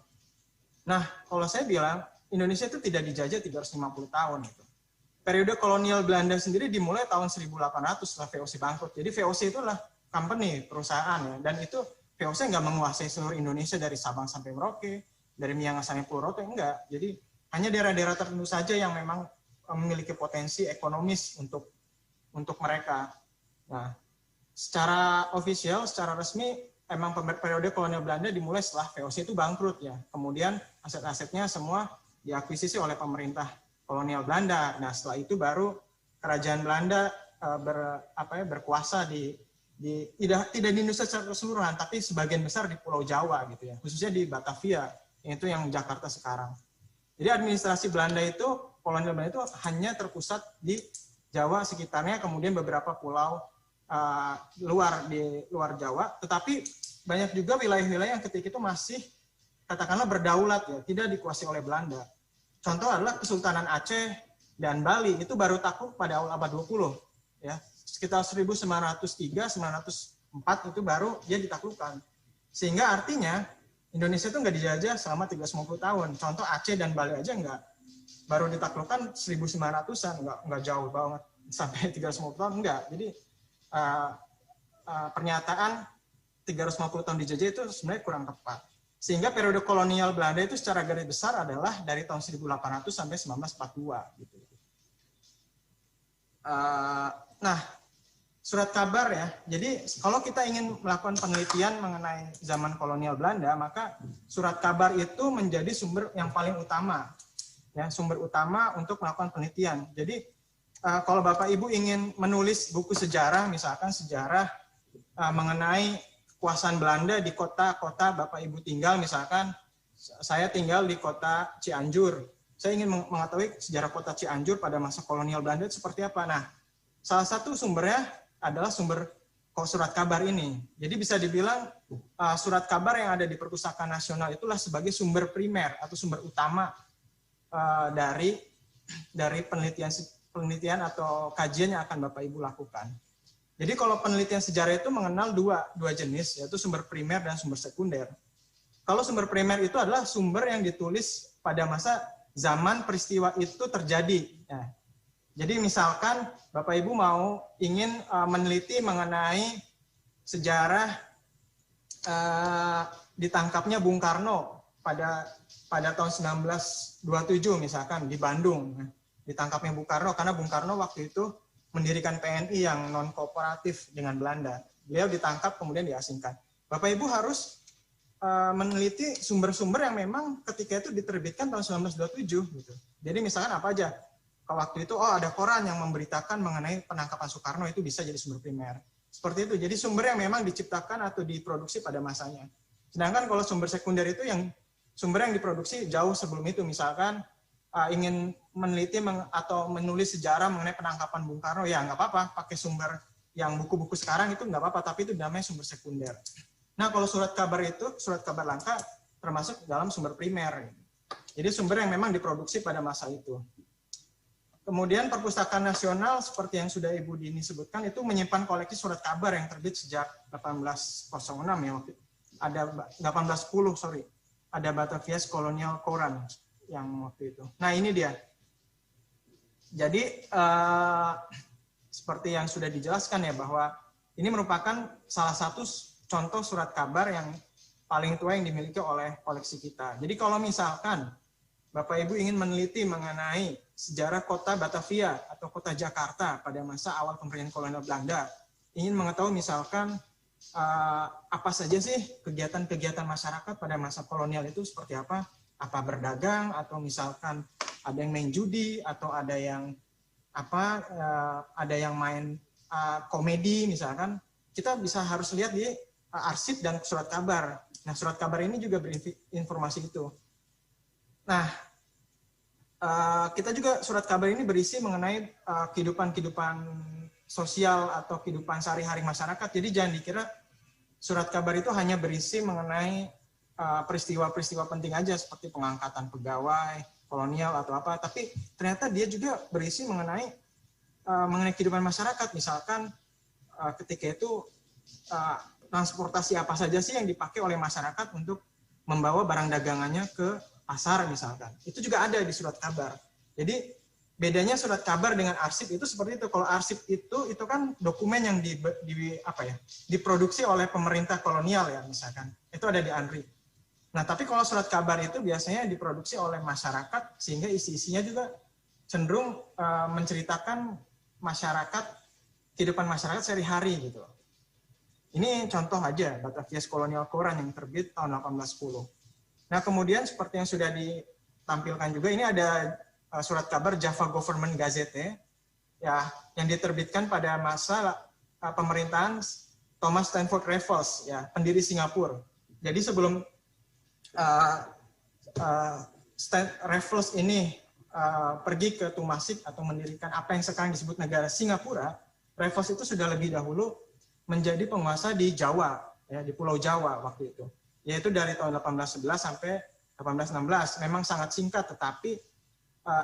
Nah, kalau saya bilang Indonesia itu tidak dijajah 350 tahun gitu. Periode kolonial Belanda sendiri dimulai tahun 1800 setelah VOC bangkrut. Jadi VOC itu adalah company, perusahaan ya. Dan itu VOC nggak menguasai seluruh Indonesia dari Sabang sampai Merauke, dari Miangas sampai Pulau Rote, enggak. Jadi hanya daerah-daerah tertentu saja yang memang memiliki potensi ekonomis untuk mereka. Nah, secara ofisial, secara resmi, emang periode kolonial Belanda dimulai setelah VOC itu bangkrut ya. Kemudian aset-asetnya semua diakuisisi oleh pemerintah kolonial Belanda. Nah, setelah itu baru kerajaan Belanda berkuasa tidak di Indonesia secara keseluruhan, tapi sebagian besar di Pulau Jawa gitu ya, khususnya di Batavia, itu yang Jakarta sekarang. Jadi administrasi Belanda itu, kolonial Belanda itu hanya terpusat di Jawa sekitarnya, kemudian beberapa pulau di luar Jawa, tetapi banyak juga wilayah-wilayah yang ketika itu masih katakanlah berdaulat ya, tidak dikuasai oleh Belanda. Contoh adalah Kesultanan Aceh dan Bali itu baru takluk pada awal abad 20 ya, sekitar 1903-1904 1804 itu baru dia ditaklukkan. Sehingga artinya Indonesia itu nggak dijajah selama 350 tahun. Contoh Aceh dan Bali aja nggak, baru ditaklukkan 1900-an, nggak jauh banget sampai 350 tahun, enggak. Jadi pernyataan 350 tahun dijajah itu sebenarnya kurang tepat. Sehingga periode kolonial Belanda itu secara garis besar adalah dari tahun 1800 sampai 1942. Gitu. Nah, surat kabar ya. Jadi kalau kita ingin melakukan penelitian mengenai zaman kolonial Belanda, maka surat kabar itu menjadi sumber yang paling utama, ya, sumber utama untuk melakukan penelitian. Jadi kalau Bapak Ibu ingin menulis buku sejarah, misalkan sejarah mengenai kekuasaan Belanda di kota-kota Bapak Ibu tinggal, misalkan saya tinggal di kota Cianjur. Saya ingin mengetahui sejarah kota Cianjur pada masa kolonial Belanda itu seperti apa. Nah, salah satu sumbernya adalah sumber surat kabar ini. Jadi bisa dibilang surat kabar yang ada di Perpustakaan Nasional itulah sebagai sumber primer atau sumber utama dari penelitian atau kajian yang akan Bapak Ibu lakukan. Jadi kalau penelitian sejarah itu mengenal dua jenis, yaitu sumber primer dan sumber sekunder. Kalau sumber primer itu adalah sumber yang ditulis pada masa zaman peristiwa itu terjadi. Ya. Jadi misalkan Bapak Ibu ingin meneliti mengenai sejarah ditangkapnya Bung Karno pada tahun 1927 misalkan di Bandung. Ditangkapnya Bung Karno karena Bung Karno waktu itu mendirikan PNI yang non kooperatif dengan Belanda. Beliau ditangkap kemudian diasingkan. Bapak Ibu harus meneliti sumber-sumber yang memang ketika itu diterbitkan tahun 1927 gitu. Jadi misalkan apa aja? Kalau waktu itu ada koran yang memberitakan mengenai penangkapan Soekarno, itu bisa jadi sumber primer. Seperti itu. Jadi sumber yang memang diciptakan atau diproduksi pada masanya. Sedangkan kalau sumber sekunder itu sumber yang diproduksi jauh sebelum itu, misalkan ingin meneliti atau menulis sejarah mengenai penangkapan Bung Karno, ya nggak apa-apa, pakai sumber yang buku-buku sekarang itu nggak apa-apa, tapi itu namanya sumber sekunder. Nah kalau surat kabar langka termasuk dalam sumber primer. Jadi sumber yang memang diproduksi pada masa itu. Kemudian Perpustakaan Nasional seperti yang sudah Ibu Dini sebutkan itu menyimpan koleksi surat kabar yang terbit sejak 1806 ya, ada 1810 sorry, ada Batavia's Colonial Koran yang waktu itu. Nah ini dia. Jadi seperti yang sudah dijelaskan ya bahwa ini merupakan salah satu contoh surat kabar yang paling tua yang dimiliki oleh koleksi kita. Jadi kalau misalkan Bapak Ibu ingin meneliti mengenai sejarah kota Batavia atau kota Jakarta pada masa awal pemerintahan kolonial Belanda, ingin mengetahui misalkan apa saja sih kegiatan-kegiatan masyarakat pada masa kolonial itu seperti apa berdagang atau misalkan ada yang main judi atau ada yang main komedi misalkan, kita bisa harus lihat di arsip dan surat kabar. Nah, surat kabar ini juga berinformasi itu. Nah, kita juga surat kabar ini berisi mengenai kehidupan sosial atau kehidupan sehari-hari masyarakat. Jadi jangan dikira surat kabar itu hanya berisi mengenai peristiwa-peristiwa penting aja seperti pengangkatan pegawai, kolonial atau apa, tapi ternyata dia juga berisi mengenai kehidupan masyarakat. Misalkan ketika itu transportasi apa saja sih yang dipakai oleh masyarakat untuk membawa barang dagangannya ke pasar misalkan. Itu juga ada di surat kabar. Jadi bedanya surat kabar dengan arsip itu seperti itu. Kalau arsip itu kan dokumen yang diproduksi oleh pemerintah kolonial ya misalkan. Itu ada di ANRI. Nah, tapi kalau surat kabar itu biasanya diproduksi oleh masyarakat sehingga isi-isinya juga cenderung menceritakan kehidupan masyarakat sehari-hari gitu. Ini contoh aja Batavia's Colonial Koran yang terbit tahun 1810. Nah, kemudian seperti yang sudah ditampilkan juga, ini ada surat kabar Java Government Gazette ya, yang diterbitkan pada masa pemerintahan Thomas Stanford Raffles ya, pendiri Singapura. Jadi sebelum Raffles ini pergi ke Tumasik atau mendirikan apa yang sekarang disebut negara Singapura, Raffles itu sudah lebih dahulu menjadi penguasa di Jawa, ya, di Pulau Jawa waktu itu, yaitu dari tahun 1811 sampai 1816. Memang sangat singkat, tetapi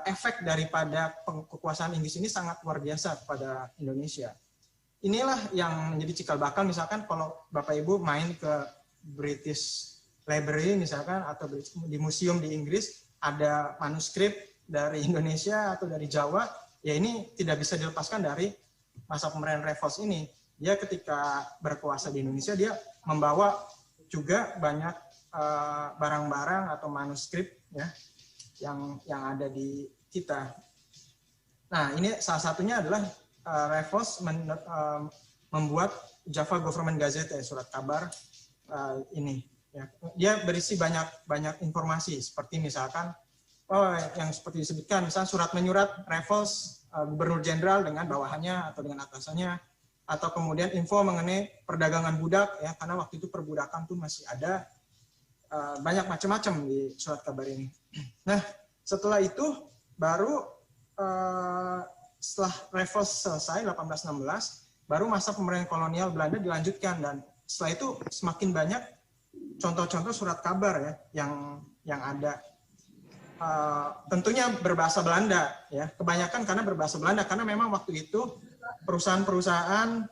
efek daripada kekuasaan Inggris ini sangat luar biasa kepada Indonesia. inilah yang menjadi cikal bakal misalkan kalau Bapak Ibu main ke British Library misalkan atau di museum di Inggris ada manuskrip dari Indonesia atau dari Jawa, ya ini tidak bisa dilepaskan dari masa pemerintahan Raffles ini. Dia ketika berkuasa di Indonesia dia membawa juga banyak barang-barang atau manuskrip ya yang ada di kita. Nah, ini salah satunya adalah Raffles membuat Java Government Gazette, surat kabar ini. Ya. Dia berisi banyak informasi seperti misalkan yang seperti disebutkan, misalnya surat menyurat Raffles Gubernur Jenderal dengan bawahannya atau dengan atasannya, atau kemudian info mengenai perdagangan budak ya, karena waktu itu perbudakan tuh masih ada, banyak macam-macam di surat kabar ini. Nah, setelah itu baru setelah Raffles selesai 1816, baru masa pemerintahan kolonial Belanda dilanjutkan, dan setelah itu semakin banyak contoh-contoh surat kabar ya yang ada. Tentunya berbahasa Belanda ya, kebanyakan karena berbahasa Belanda, karena memang waktu itu perusahaan-perusahaan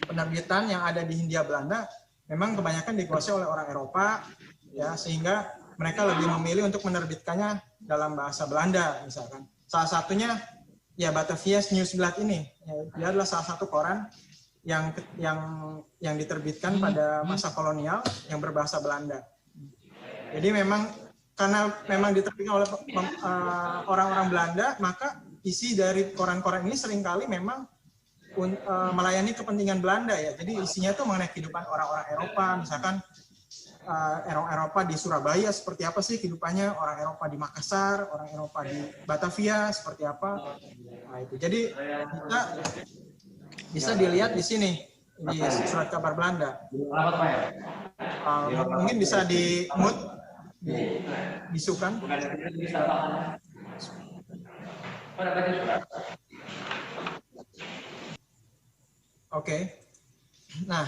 penerbitan yang ada di Hindia Belanda memang kebanyakan dikuasai oleh orang Eropa ya, sehingga mereka lebih memilih untuk menerbitkannya dalam bahasa Belanda misalkan. Salah satunya ya Batavia's Nieuwsblad ini ya, dia adalah salah satu koran yang diterbitkan pada masa kolonial yang berbahasa Belanda. Jadi karena memang diterbitkan oleh orang-orang Belanda, maka isi dari koran-koran ini seringkali memang melayani kepentingan Belanda ya. Jadi isinya itu mengenai kehidupan orang-orang Eropa, misalkan orang Eropa di Surabaya seperti apa sih kehidupannya, orang Eropa di Makassar, orang Eropa di Batavia seperti apa. Nah, itu. Jadi kita bisa dilihat di sini di surat kabar Belanda. Mungkin bisa di-mute. Bisukan. Oke. Nah,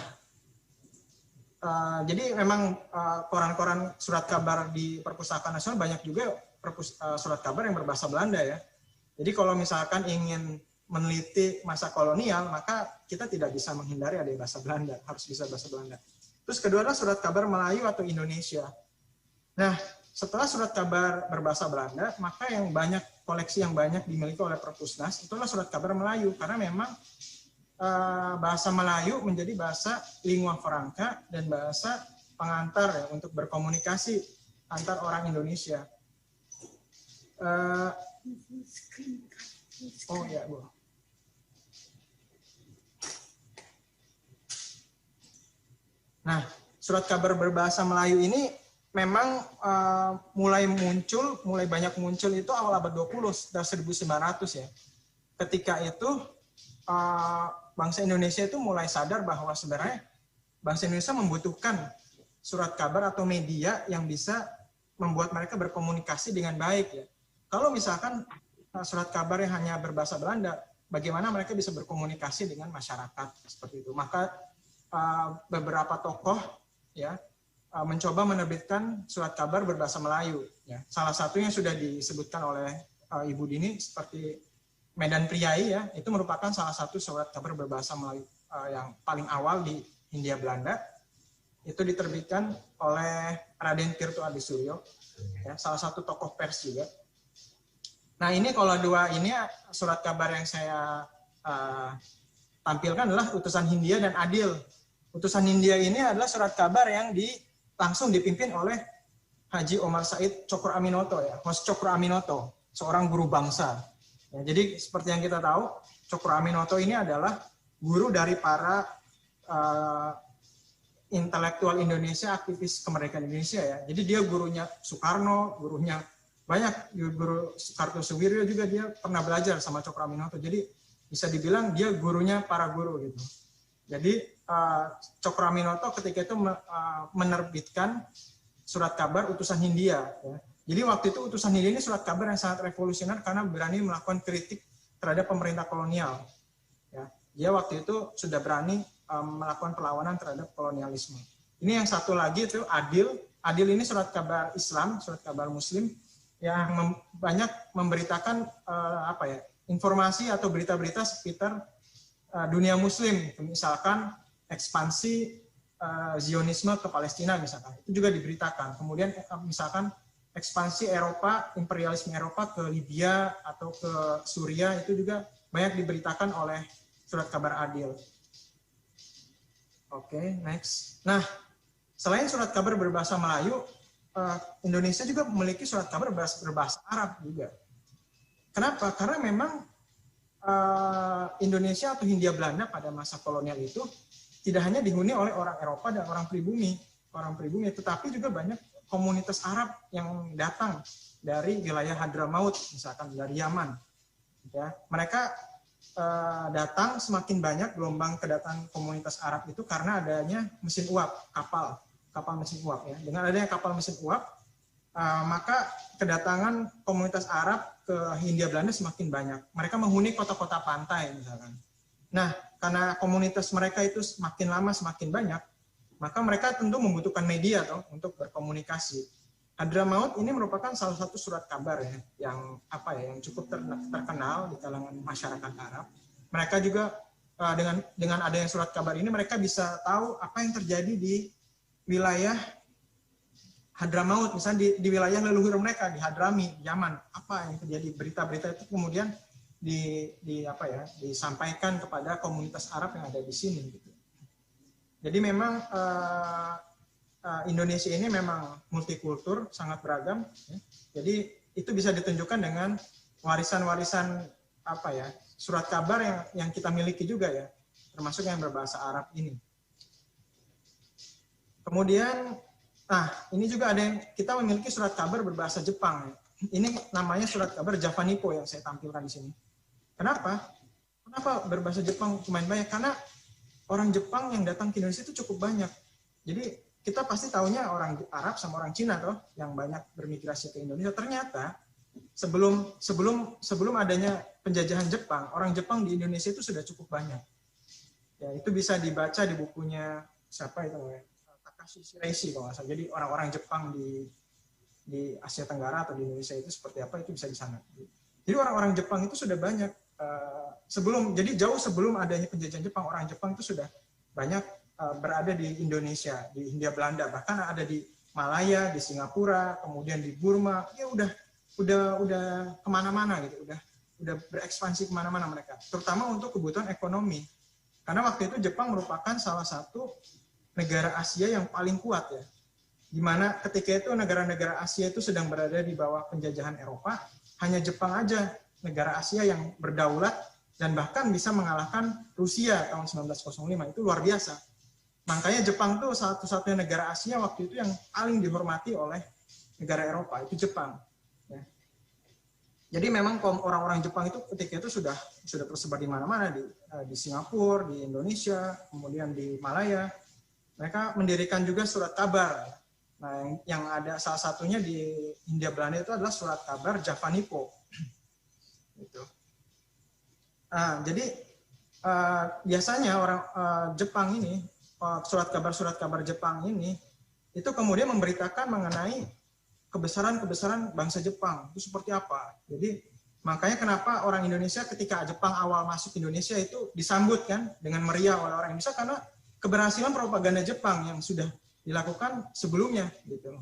jadi memang koran-koran surat kabar di Perpustakaan Nasional banyak juga surat kabar yang berbahasa Belanda ya. Jadi kalau misalkan ingin meneliti masa kolonial, maka kita tidak bisa menghindari ada bahasa Belanda, harus bisa bahasa Belanda. Terus kedua adalah surat kabar Melayu atau Indonesia. Nah, setelah surat kabar berbahasa Belanda, maka koleksi yang banyak dimiliki oleh Perpusnas itulah surat kabar Melayu, karena memang bahasa Melayu menjadi bahasa lingua franca dan bahasa pengantar ya, untuk berkomunikasi antar orang Indonesia. Oh ya, Bu. Nah, surat kabar berbahasa Melayu ini memang mulai banyak muncul itu awal abad 20, dari 1900 ya. Ketika itu bangsa Indonesia itu mulai sadar bahwa sebenarnya bangsa Indonesia membutuhkan surat kabar atau media yang bisa membuat mereka berkomunikasi dengan baik ya. Kalau misalkan surat kabar yang hanya berbahasa Belanda, bagaimana mereka bisa berkomunikasi dengan masyarakat seperti itu. Maka beberapa tokoh ya mencoba menerbitkan surat kabar berbahasa Melayu. Ya. Salah satunya sudah disebutkan oleh Ibu Dini seperti Medan Priai ya, itu merupakan salah satu surat kabar berbahasa Melayu yang paling awal di Hindia Belanda. Itu diterbitkan oleh Raden Tirto Adisuryo, ya, salah satu tokoh pers juga. Nah ini kalau dua ini surat kabar yang saya tampilkan adalah Utusan Hindia dan Adil. Utusan Hindia ini adalah surat kabar yang langsung dipimpin oleh Haji Omar Said Cokro Aminoto ya, Hos Cokro Aminoto, seorang guru bangsa. Ya, jadi seperti yang kita tahu, Cokro Aminoto ini adalah guru dari para intelektual Indonesia, aktivis kemerdekaan Indonesia ya. Jadi dia gurunya Soekarno, gurunya banyak, guru Kartosuwiryo juga dia pernah belajar sama Cokro Aminoto. Jadi bisa dibilang dia gurunya para guru gitu. Jadi Cokro Aminoto ketika itu menerbitkan surat kabar Utusan Hindia. Ya. Jadi waktu itu Utusan Hindia ini surat kabar yang sangat revolusioner karena berani melakukan kritik terhadap pemerintah kolonial. Ya. Dia waktu itu sudah berani melakukan perlawanan terhadap kolonialisme. Ini yang satu lagi itu Adil. Adil ini surat kabar Islam, surat kabar Muslim yang banyak memberitakan informasi atau berita-berita sekitar dunia Muslim, misalkan ekspansi Zionisme ke Palestina misalkan, itu juga diberitakan. Kemudian misalkan ekspansi Eropa, imperialisme Eropa ke Libya atau ke Suriah itu juga banyak diberitakan oleh surat kabar Adil. Oke, next. Nah, selain surat kabar berbahasa Melayu, Indonesia juga memiliki surat kabar berbahasa Arab juga. Kenapa? Karena memang Indonesia atau Hindia Belanda pada masa kolonial itu tidak hanya dihuni oleh orang Eropa dan orang pribumi, tetapi juga banyak komunitas Arab yang datang dari wilayah Hadramaut, misalkan dari Yaman. Ya, mereka datang semakin banyak gelombang kedatangan komunitas Arab itu karena adanya mesin uap, kapal mesin uap. Ya. Dengan adanya kapal mesin uap, maka kedatangan komunitas Arab ke Hindia Belanda semakin banyak. Mereka menghuni kota-kota pantai misalkan. Nah, karena komunitas mereka itu semakin lama semakin banyak, maka mereka tentu membutuhkan media untuk berkomunikasi. Hadramaut ini merupakan salah satu surat kabar ya, yang cukup terkenal di kalangan masyarakat Arab. Mereka juga dengan adanya surat kabar ini mereka bisa tahu apa yang terjadi di wilayah Hadramaut, misalnya di wilayah leluhur mereka di Hadrami, Yaman, apa yang terjadi, berita-berita itu kemudian disampaikan kepada komunitas Arab yang ada di sini. Gitu. Jadi memang Indonesia ini memang multikultur, sangat beragam. Ya. Jadi itu bisa ditunjukkan dengan warisan-warisan surat kabar yang kita miliki juga ya, termasuk yang berbahasa Arab ini. Kemudian, ini juga ada yang kita memiliki surat kabar berbahasa Jepang. Ya. Ini namanya surat kabar Javanipo yang saya tampilkan di sini. Kenapa? Kenapa berbahasa Jepang lumayan banyak? Karena orang Jepang yang datang ke Indonesia itu cukup banyak. Jadi kita pasti tahunya orang Arab sama orang Cina yang banyak bermigrasi ke Indonesia. Ternyata sebelum adanya penjajahan Jepang, orang Jepang di Indonesia itu sudah cukup banyak. Ya, itu bisa dibaca di bukunya siapa itu namanya? Takashi Shiraishi kalau nggak salah. Jadi orang-orang Jepang di Asia Tenggara atau di Indonesia itu seperti apa itu bisa di sana. Jadi orang-orang Jepang itu sudah banyak jadi jauh sebelum adanya penjajahan Jepang, orang Jepang itu sudah banyak berada di Indonesia, di Hindia Belanda, bahkan ada di Malaya, di Singapura, kemudian di Burma, ya udah kemana-mana gitu, udah berekspansi kemana-mana mereka, terutama untuk kebutuhan ekonomi, karena waktu itu Jepang merupakan salah satu negara Asia yang paling kuat ya, di mana ketika itu negara-negara Asia itu sedang berada di bawah penjajahan Eropa, hanya Jepang aja negara Asia yang berdaulat dan bahkan bisa mengalahkan Rusia tahun 1905, itu luar biasa. Makanya Jepang itu satu-satunya negara Asia waktu itu yang paling dihormati oleh negara Eropa, itu Jepang. Ya. Jadi memang orang-orang Jepang itu ketika itu sudah tersebar di mana-mana, di Singapura, di Indonesia, kemudian di Malaya. Mereka mendirikan juga surat kabar. Nah, yang ada salah satunya di Hindia Belanda itu adalah surat kabar Javanipo. Gitu. Jadi biasanya orang Jepang ini, surat kabar Jepang ini, itu kemudian memberitakan mengenai kebesaran bangsa Jepang itu seperti apa. Jadi makanya kenapa orang Indonesia ketika Jepang awal masuk Indonesia itu disambut kan dengan meriah oleh orang Indonesia karena keberhasilan propaganda Jepang yang sudah dilakukan sebelumnya gitu.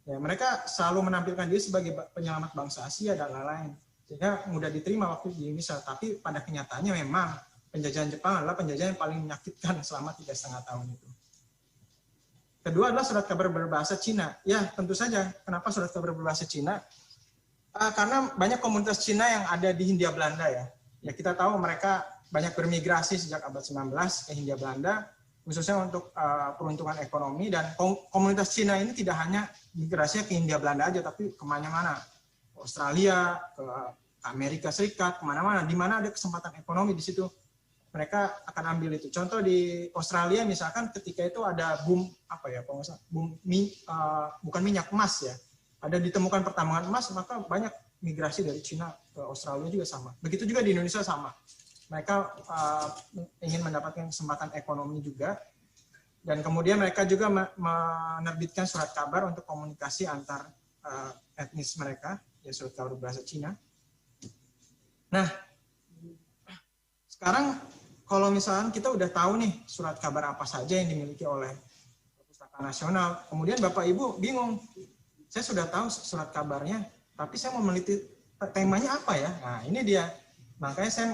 Ya, mereka selalu menampilkan diri sebagai penyelamat bangsa Asia dan lain-lain. Sehingga mudah diterima waktu di Indonesia, tapi pada kenyataannya memang penjajahan Jepang adalah penjajahan yang paling menyakitkan selama 3,5 tahun itu. Kedua adalah surat kabar berbahasa Cina. Ya, tentu saja. Kenapa surat kabar berbahasa Cina? Karena banyak komunitas Cina yang ada di Hindia Belanda ya. Ya, kita tahu mereka banyak bermigrasi sejak abad 19 ke Hindia Belanda, khususnya untuk peruntungan ekonomi, dan komunitas Cina ini tidak hanya migrasinya ke Hindia Belanda aja, tapi kemana-mana. Australia, ke Amerika Serikat, kemana-mana, di mana ada kesempatan ekonomi di situ, mereka akan ambil itu. Contoh di Australia misalkan ketika itu ada boom bukan minyak, emas ya, ada ditemukan pertambangan emas, maka banyak migrasi dari Cina ke Australia juga sama. Begitu juga di Indonesia sama, mereka ingin mendapatkan kesempatan ekonomi juga, dan kemudian mereka juga menerbitkan surat kabar untuk komunikasi antar etnis mereka. Ya, surat kabar berbahasa Cina. Nah, sekarang kalau misalkan kita udah tahu nih surat kabar apa saja yang dimiliki oleh Perpustakaan Nasional, kemudian Bapak Ibu bingung, saya sudah tahu surat kabarnya, tapi saya mau meneliti temanya apa ya? Nah ini dia, makanya saya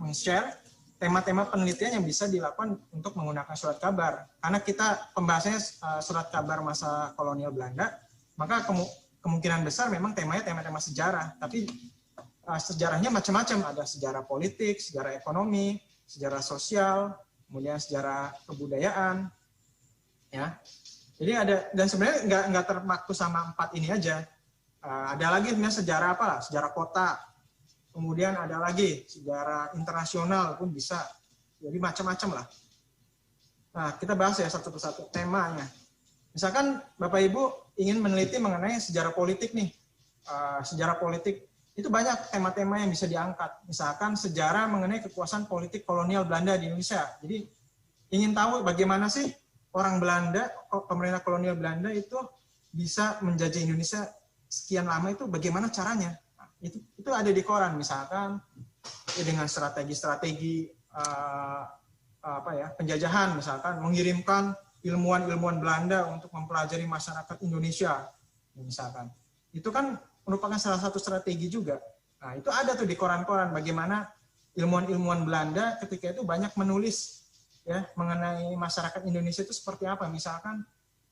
men-share tema-tema penelitian yang bisa dilakukan untuk menggunakan surat kabar. Karena kita pembahasannya surat kabar masa kolonial Belanda, maka kemungkinan besar memang temanya tema-tema sejarah, tapi sejarahnya macam-macam, ada sejarah politik, sejarah ekonomi, sejarah sosial, kemudian sejarah kebudayaan, ya. Jadi ada, dan sebenarnya nggak terpaku sama 4 ini aja. Ada lagi sebenarnya sejarah apa? Sejarah kota. Kemudian ada lagi sejarah internasional pun bisa. Jadi macam-macam lah. Nah, kita bahas ya satu persatu temanya. Misalkan Bapak Ibu ingin meneliti mengenai sejarah politik nih. Sejarah politik itu banyak tema-tema yang bisa diangkat. Misalkan sejarah mengenai kekuasaan politik kolonial Belanda di Indonesia. Jadi ingin tahu bagaimana sih orang Belanda, pemerintah kolonial Belanda itu bisa menjajah Indonesia sekian lama, itu bagaimana caranya? Nah, itu ada di koran, misalkan ya dengan strategi-strategi penjajahan, misalkan mengirimkan ilmuwan-ilmuwan Belanda untuk mempelajari masyarakat Indonesia, misalkan. Itu kan merupakan salah satu strategi juga. Nah, itu ada tuh di koran-koran bagaimana ilmuwan-ilmuwan Belanda ketika itu banyak menulis ya mengenai masyarakat Indonesia itu seperti apa. Misalkan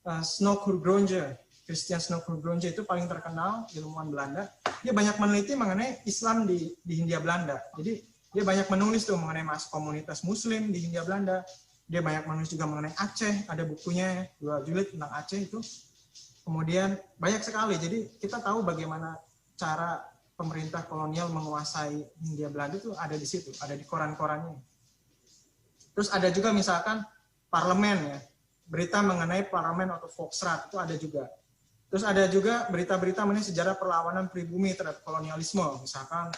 Snoeck-Hurgronje, Christian Snoeck-Hurgronje itu paling terkenal ilmuwan Belanda. Dia banyak meneliti mengenai Islam di Hindia Belanda. Jadi dia banyak menulis tuh mengenai komunitas Muslim di Hindia Belanda. Dia banyak menulis juga mengenai Aceh, ada bukunya 2 jilid tentang Aceh itu. Kemudian banyak sekali, jadi kita tahu bagaimana cara pemerintah kolonial menguasai Hindia Belanda itu ada di situ, ada di koran-korannya. Terus ada juga misalkan parlemen ya, berita mengenai parlemen atau Volksraad itu ada juga. Terus ada juga berita-berita mengenai sejarah perlawanan pribumi terhadap kolonialisme, misalkan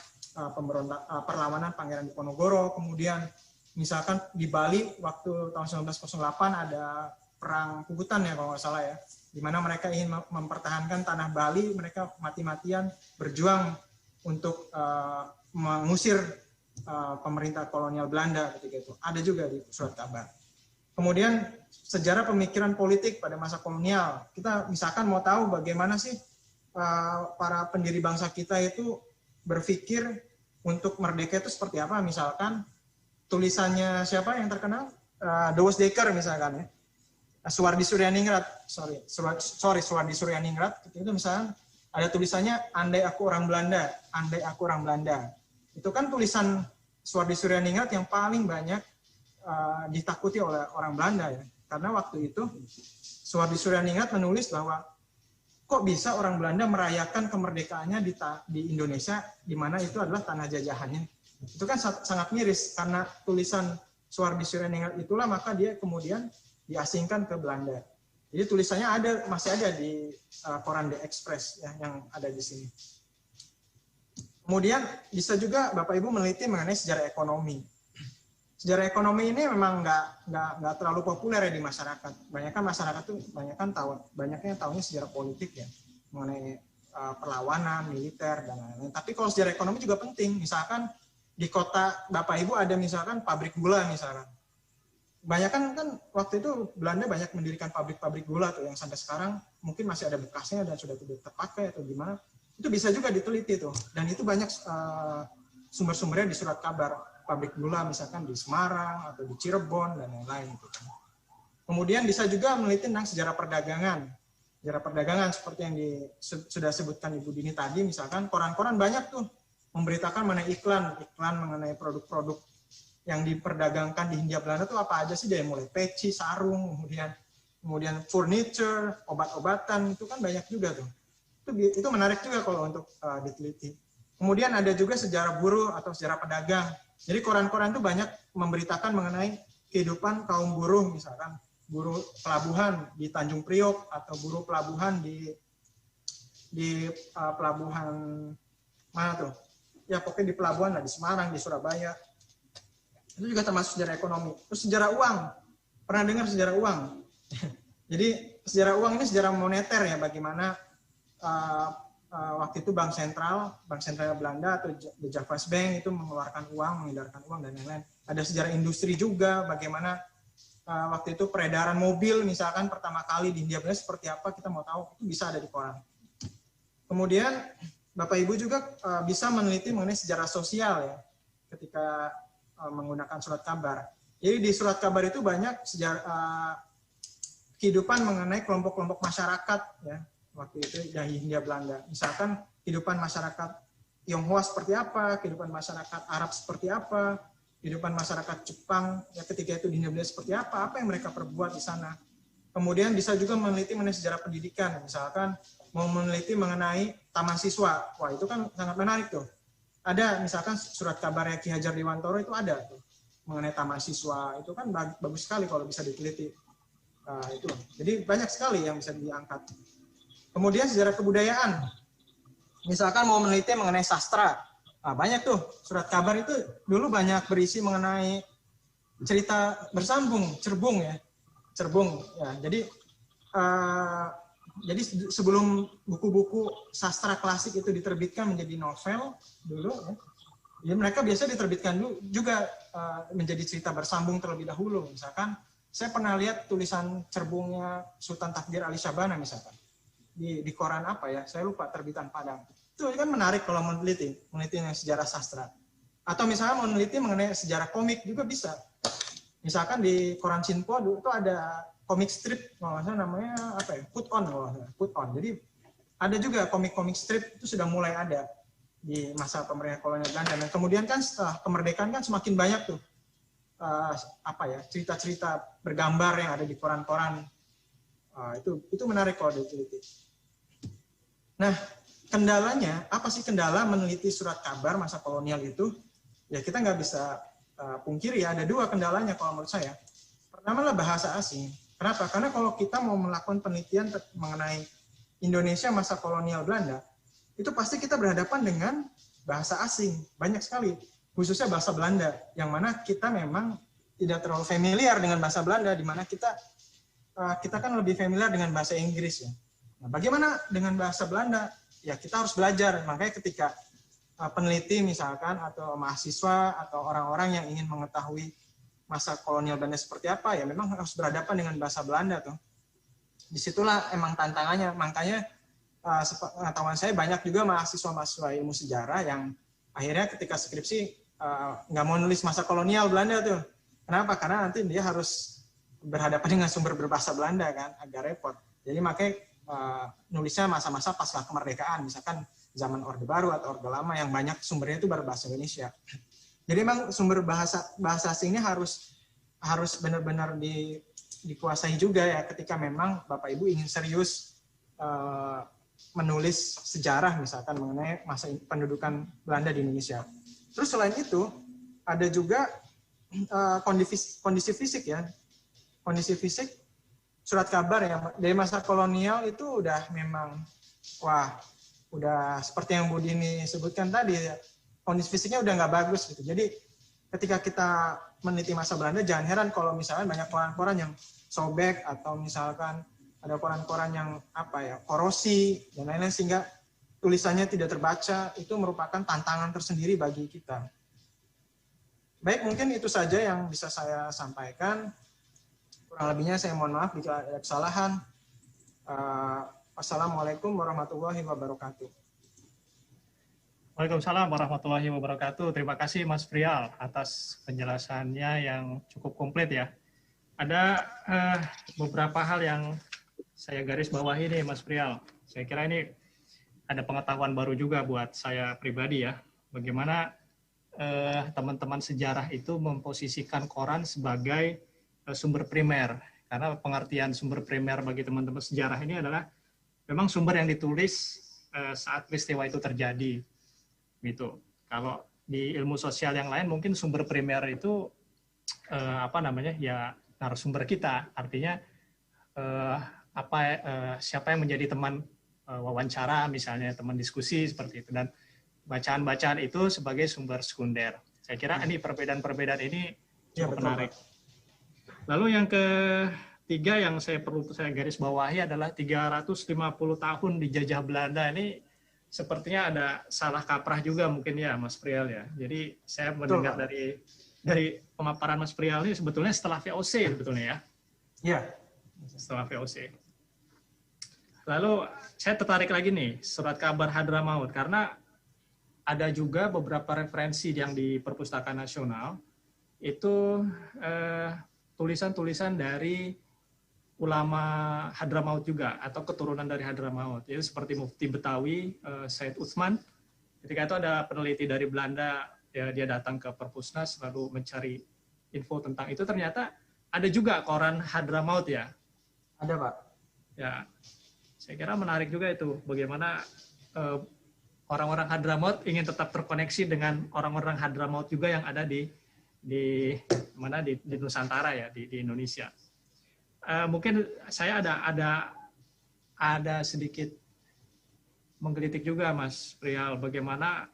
perlawanan Pangeran Diponegoro, kemudian misalkan di Bali waktu tahun 1908 ada perang Pugutan ya kalau nggak salah ya, di mana mereka ingin mempertahankan tanah Bali, mereka mati-matian berjuang untuk mengusir pemerintah kolonial Belanda ketika itu. Ada juga di surat kabar. Kemudian sejarah pemikiran politik pada masa kolonial. Kita misalkan mau tahu bagaimana sih para pendiri bangsa kita itu berpikir untuk merdeka itu seperti apa. Misalkan tulisannya siapa yang terkenal? Douwes Dekker misalkan ya. Suwardi Suryaningrat, Suwardi Suryaningrat, itu misalnya ada tulisannya andai aku orang Belanda, andai aku orang Belanda. Itu kan tulisan Suwardi Suryaningrat yang paling banyak ditakuti oleh orang Belanda ya. Karena waktu itu Suwardi Suryaningrat menulis bahwa kok bisa orang Belanda merayakan kemerdekaannya di Indonesia, di mana itu adalah tanah jajahannya. Itu kan sangat miris, karena tulisan Suwardi Suryaningrat itulah maka dia kemudian diasingkan ke Belanda. Jadi tulisannya masih ada di koran The Express ya, yang ada di sini. Kemudian bisa juga Bapak Ibu meneliti mengenai sejarah ekonomi. Sejarah ekonomi ini memang nggak terlalu populer ya di masyarakat. Banyakkan masyarakat tuh banyaknya tahunya sejarah politik ya, mengenai perlawanan, militer dan lain-lain. Tapi kalau sejarah ekonomi juga penting. Misalkan di kota Bapak Ibu ada misalkan pabrik gula misalkan. Banyakan kan waktu itu Belanda banyak mendirikan pabrik-pabrik gula tuh yang sampai sekarang mungkin masih ada bekasnya dan sudah tidak terpakai atau gimana. Itu bisa juga diteliti tuh. Dan itu banyak sumber-sumbernya di surat kabar. Pabrik gula misalkan di Semarang atau di Cirebon dan lain-lain gitu kan. Kemudian bisa juga meneliti tentang sejarah perdagangan. Sejarah perdagangan seperti yang sudah sebutkan Ibu Dini tadi, misalkan koran-koran banyak tuh memberitakan mengenai iklan mengenai produk-produk yang diperdagangkan di Hindia Belanda itu apa aja sih, dari mulai peci, sarung, kemudian furniture, obat-obatan, itu kan banyak juga tuh. Itu menarik juga kalau untuk diteliti. Kemudian ada juga sejarah buruh atau sejarah pedagang. Jadi koran-koran itu banyak memberitakan mengenai kehidupan kaum buruh, misalkan buruh pelabuhan di Tanjung Priok atau buruh pelabuhan di pelabuhan mana tuh? Ya pokoknya di pelabuhan lah, di Semarang, di Surabaya. Itu juga termasuk sejarah ekonomi. Terus sejarah uang. Pernah dengar sejarah uang? Jadi sejarah uang ini sejarah moneter ya, bagaimana waktu itu Bank Sentral Belanda atau The Java's Bank itu mengeluarkan uang, mengedarkan uang dan lain-lain. Ada sejarah industri juga, bagaimana waktu itu peredaran mobil misalkan pertama kali di Hindia Belanda seperti apa, kita mau tahu, itu bisa ada di koran. Kemudian Bapak Ibu juga bisa meneliti mengenai sejarah sosial ya ketika menggunakan surat kabar. Jadi di surat kabar itu banyak sejarah kehidupan mengenai kelompok-kelompok masyarakat ya waktu itu dari Hindia Belanda. Misalkan kehidupan masyarakat Tionghoa seperti apa, kehidupan masyarakat Arab seperti apa, kehidupan masyarakat Jepang ya ketika itu di Hindia Belanda seperti apa yang mereka perbuat di sana. Kemudian bisa juga meneliti mengenai sejarah pendidikan, misalkan mau meneliti mengenai taman siswa. Wah, itu kan sangat menarik tuh. Ada misalkan surat kabarnya Ki Hajar Dewantara itu ada tuh mengenai taman siswa. Itu kan bagus sekali kalau bisa diteliti. Itu. Jadi banyak sekali yang bisa diangkat. Kemudian sejarah kebudayaan. Misalkan mau meneliti mengenai sastra. Banyak tuh surat kabar itu dulu banyak berisi mengenai cerita bersambung, cerbung ya. Cerbung ya. Jadi sebelum buku-buku sastra klasik itu diterbitkan menjadi novel dulu ya. Jadi mereka biasa diterbitkan dulu juga menjadi cerita bersambung terlebih dahulu. Misalkan saya pernah lihat tulisan cerbungnya Sultan Takdir Ali Syabana misalkan. Di koran apa ya, saya lupa, terbitan Padang. Itu kan menarik kalau meneliti sejarah sastra. Atau misalnya meneliti mengenai sejarah komik juga bisa. Misalkan di koran Sinpo itu ada komik strip, kalau nggak salah namanya apa ya, Put On. Jadi ada juga komik-komik strip itu sudah mulai ada di masa pemerintahan kolonial Belanda. Dan kemudian kan setelah kemerdekaan kan semakin banyak tuh cerita-cerita bergambar yang ada di koran-koran. Itu menarik kalau diteliti. Nah, kendalanya, apa sih kendala meneliti surat kabar masa kolonial itu? Ya kita nggak bisa pungkiri ya, ada dua kendalanya kalau menurut saya. Pertama adalah bahasa asing. Kenapa? Karena kalau kita mau melakukan penelitian mengenai Indonesia masa kolonial Belanda, itu pasti kita berhadapan dengan bahasa asing. Banyak sekali, khususnya bahasa Belanda, yang mana kita memang tidak terlalu familiar dengan bahasa Belanda, di mana kita kan lebih familiar dengan bahasa Inggris ya. Nah, bagaimana dengan bahasa Belanda? Ya kita harus belajar. Makanya ketika peneliti misalkan atau mahasiswa atau orang-orang yang ingin mengetahui masa kolonial Belanda seperti apa, ya memang harus berhadapan dengan bahasa Belanda tuh. Disitulah emang tantangannya. Makanya pengetahuan saya banyak juga mahasiswa ilmu sejarah yang akhirnya ketika skripsi nggak mau nulis masa kolonial Belanda tuh. Kenapa? Karena nanti dia harus berhadapan dengan sumber berbahasa Belanda kan, agak repot. Jadi makanya nulisnya masa-masa pasca kemerdekaan, misalkan zaman Orde Baru atau Orde Lama yang banyak sumbernya itu berbahasa Indonesia. Jadi memang sumber bahasa asingnya harus benar-benar dikuasai juga ya ketika memang Bapak Ibu ingin serius menulis sejarah misalkan mengenai masa pendudukan Belanda di Indonesia. Terus selain itu ada juga kondisi fisik ya. Kondisi fisik surat kabar ya dari masa kolonial itu udah memang udah seperti yang Bu Dini sebutkan tadi ya, kondisi fisiknya udah nggak bagus gitu. Jadi ketika kita meneliti masa Belanda jangan heran kalau misalnya banyak koran-koran yang sobek atau misalkan ada koran-koran yang korosi dan lain-lain sehingga tulisannya tidak terbaca. Itu merupakan tantangan tersendiri bagi kita. Baik, mungkin itu saja yang bisa saya sampaikan. Kurang lebihnya saya mohon maaf jika ada kesalahan. Wassalamualaikum warahmatullahi wabarakatuh. Waalaikumsalam warahmatullahi wabarakatuh. Terima kasih Mas Prial atas penjelasannya yang cukup komplit ya. Ada beberapa hal yang saya garis bawahi nih Mas Prial. Saya kira ini ada pengetahuan baru juga buat saya pribadi ya. Bagaimana teman-teman sejarah itu memposisikan koran sebagai sumber primer, karena pengertian sumber primer bagi teman-teman sejarah ini adalah memang sumber yang ditulis saat peristiwa itu terjadi, gitu. Kalau di ilmu sosial yang lain mungkin sumber primer itu ya narasumber kita, artinya siapa yang menjadi teman wawancara misalnya, teman diskusi seperti itu, dan bacaan-bacaan itu sebagai sumber sekunder. Saya kira ini perbedaan-perbedaan ini cukup menarik. Lalu yang ketiga yang saya garis bawahi adalah 350 tahun dijajah Belanda. Ini sepertinya ada salah kaprah juga mungkin ya Mas Prial ya. Jadi saya mendengar Pak. dari pemaparan Mas Prial ini sebetulnya setelah VOC sebetulnya ya. Iya. Setelah VOC. Lalu saya tertarik lagi nih surat kabar Hadramaut karena ada juga beberapa referensi yang di Perpustakaan Nasional itu tulisan-tulisan dari ulama Hadramaut juga atau keturunan dari Hadramaut. Itu seperti Mufti Betawi, Said Utsman. Ketika itu ada peneliti dari Belanda, ya, dia datang ke Perpusnas lalu mencari info tentang itu, ternyata ada juga koran Hadramaut ya. Ada, Pak. Ya, saya kira menarik juga itu bagaimana orang-orang Hadramaut ingin tetap terkoneksi dengan orang-orang Hadramaut juga yang ada di Nusantara ya, di Indonesia. Mungkin saya ada sedikit menggelitik juga Mas Prial, bagaimana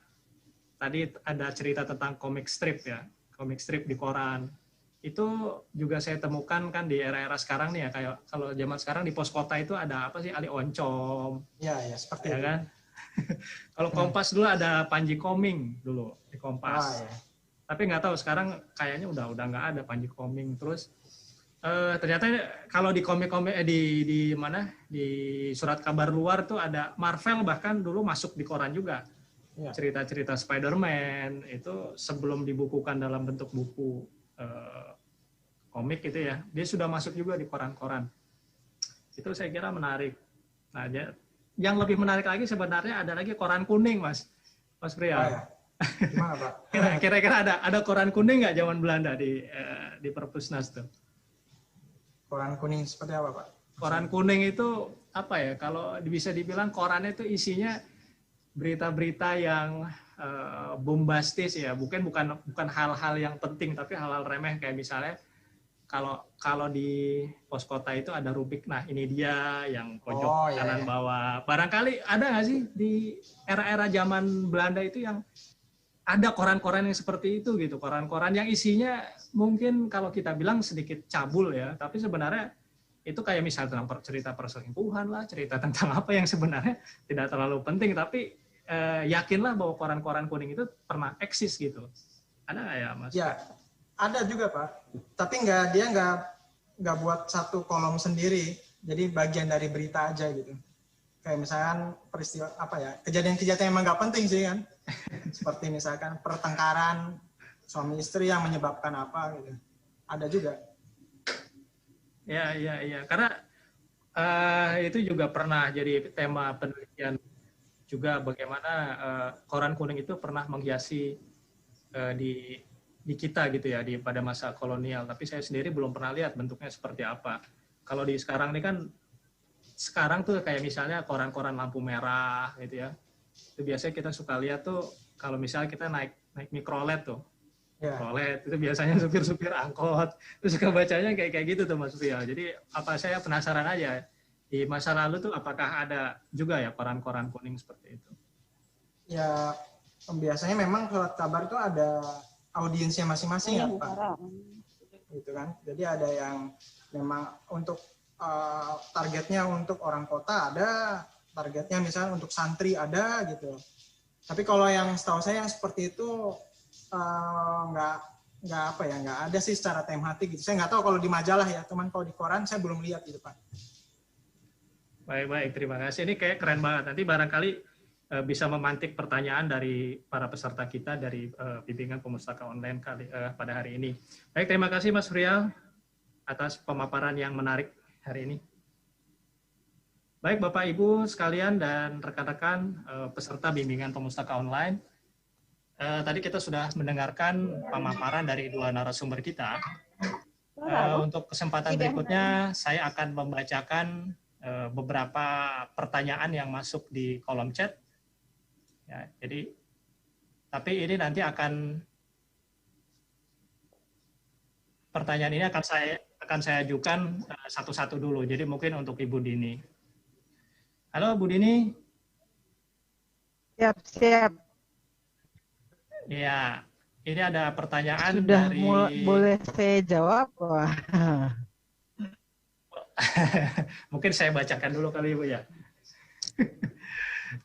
tadi ada cerita tentang komik strip ya, komik strip di koran. Itu juga saya temukan kan di era-era sekarang nih ya, kayak kalau zaman sekarang di pos kota itu ada apa sih, Ali Oncom. Ya, seperti ya itu. Kan? Kalau Kompas dulu ada Panji Koming dulu di Kompas. Ya. Tapi nggak tahu sekarang kayaknya udah nggak ada Panji Koming. Terus ternyata kalau di komik-komik di mana di surat kabar luar tuh ada Marvel, bahkan dulu masuk di koran juga. Ya. Cerita-cerita Spider-Man itu sebelum dibukukan dalam bentuk buku komik itu ya, dia sudah masuk juga di koran-koran. Itu saya kira menarik. Nah, yang lebih menarik lagi sebenarnya ada lagi koran kuning, Mas Prial. Ya. Gimana, Pak? Kira-kira ada koran kuning nggak zaman Belanda di Perpusnas tuh? Koran kuning seperti apa, Pak? Koran kuning itu apa ya? Kalau bisa dibilang koran itu isinya berita-berita yang bombastis ya, bukan hal-hal yang penting, tapi hal-hal remeh kayak misalnya kalau di pos kota itu ada rubrik, nah ini dia yang pojok kanan bawah. Barangkali ada nggak sih di era-era zaman Belanda itu yang ada koran-koran yang seperti itu gitu, koran-koran yang isinya mungkin kalau kita bilang sedikit cabul ya, tapi sebenarnya itu kayak misalnya tentang cerita perselingkuhan lah, cerita tentang apa yang sebenarnya tidak terlalu penting, tapi yakinlah bahwa koran-koran kuning itu pernah eksis gitu. Ada nggak ya, Mas? Ya, ada juga, Pak. Tapi dia nggak buat satu kolom sendiri, jadi bagian dari berita aja gitu. Kayak misalkan peristiwa apa ya, kejadian-kejadian yang emang nggak penting sih kan. Seperti misalkan pertengkaran suami istri yang menyebabkan apa gitu. Ada juga. Ya. Karena itu juga pernah jadi tema penelitian juga, bagaimana koran kuning itu pernah menghiasi di kita gitu ya, pada masa kolonial. Tapi saya sendiri belum pernah lihat bentuknya seperti apa. Kalau di sekarang ini kan, sekarang tuh kayak misalnya koran-koran lampu merah gitu ya. Itu biasanya kita suka lihat tuh kalau misalnya kita naik mikrolet tuh. Yeah. Mikrolet itu biasanya supir-supir angkot. Terus suka bacanya kayak gitu tuh Mas Prial. Jadi saya penasaran aja, di masa lalu tuh apakah ada juga ya koran-koran kuning seperti itu? Ya, biasanya memang surat kabar itu ada audiensnya masing-masing ya, Pak. Gitu kan. Jadi ada yang memang untuk targetnya untuk orang kota, ada targetnya misalnya untuk santri, ada gitu. Tapi kalau yang setahu saya yang seperti itu nggak ada sih secara tematik gitu. Saya nggak tahu kalau di majalah ya, teman kalau di koran saya belum lihat gitu, Pak. Baik, terima kasih. Ini kayak keren banget. Nanti barangkali bisa memantik pertanyaan dari para peserta kita dari bimbingan pemustaka online pada hari ini. Baik, terima kasih Mas Prial atas pemaparan yang menarik hari ini. Baik Bapak Ibu sekalian dan rekan-rekan peserta bimbingan pemustaka online, tadi kita sudah mendengarkan pemaparan dari dua narasumber kita. Untuk kesempatan berikutnya saya akan membacakan beberapa pertanyaan yang masuk di kolom chat. Ya, jadi tapi ini nanti pertanyaan ini akan saya ajukan satu-satu dulu. Jadi mungkin untuk Ibu Dini. Halo Bu Dini. Siap. Ya, ini ada pertanyaan sudah dari. Boleh saya jawab? Mungkin saya bacakan dulu kali Ibu ya.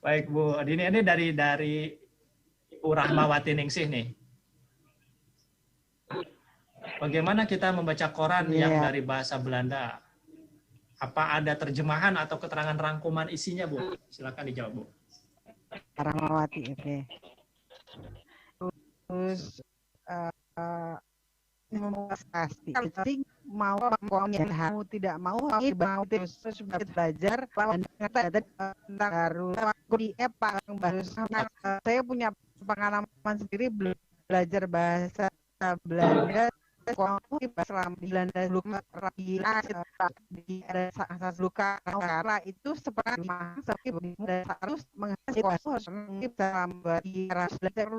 Baik Bu, ini dari Ibu Rahmawati Ningsih nih. Bagaimana kita membaca koran yang dari bahasa Belanda? Apa ada terjemahan atau keterangan rangkuman isinya, Bu? Silakan dijawab, Bu. Rahmawati, oke. Terus pasti mau tidak mau terus belajar tentang harus di saya punya pengalaman sendiri belajar bahasa Belanda selama di Belanda di ada luka karena itu seperti harus menghasilkan belajar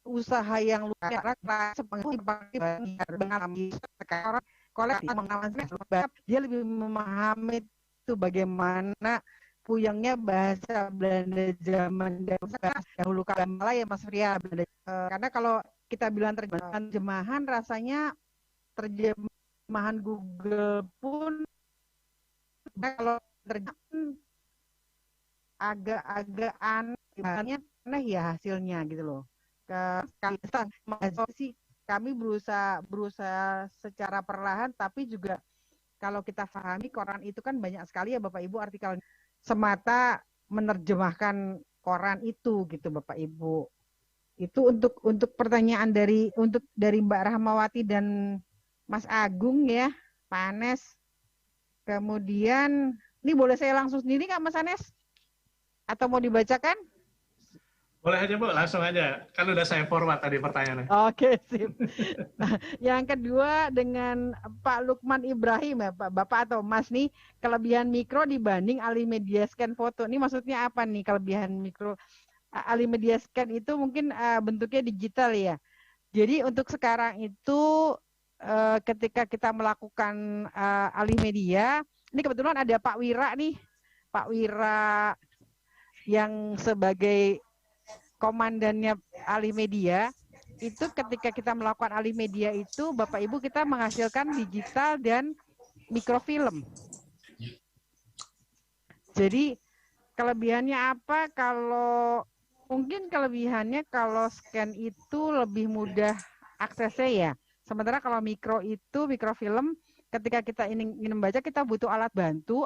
usaha yang luar biasa mengalami sekarang kolektif mengalami dia lebih memahami itu bagaimana puyengnya bahasa Belanda zaman dahulu kala ya Mas Ria. Karena kalau kita bilang terjemahan rasanya terjemahan Google pun kalau terjemahan agak-agak aneh ya hasilnya gitu loh. Kami berusaha secara perlahan, tapi juga kalau kita pahami koran itu kan banyak sekali ya Bapak Ibu artikel semata menerjemahkan koran itu gitu Bapak Ibu. Itu untuk pertanyaan dari Mbak Rahmawati dan Mas Agung ya, Pak Anes. Kemudian ini boleh saya langsung sendiri nggak Mas Anes? Atau mau dibacakan? Boleh aja Bu, langsung aja. Kan udah saya forward tadi pertanyaannya. Oke, sip. Nah, yang kedua dengan Pak Lukman Ibrahim ya, Pak Bapak atau Mas nih, kelebihan mikro dibanding Alimedia Scan foto. Ini maksudnya apa nih kelebihan mikro? Alimedia Scan itu mungkin bentuknya digital ya. Jadi untuk sekarang itu ketika kita melakukan Alimedia, ini kebetulan ada Pak Wira nih. Pak Wira yang sebagai komandannya Alimedia itu ketika kita melakukan Alimedia itu Bapak Ibu kita menghasilkan digital dan mikrofilm. Jadi kelebihannya apa? Kalau mungkin kelebihannya kalau scan itu lebih mudah aksesnya ya. Sementara kalau mikrofilm ketika kita ingin membaca kita butuh alat bantu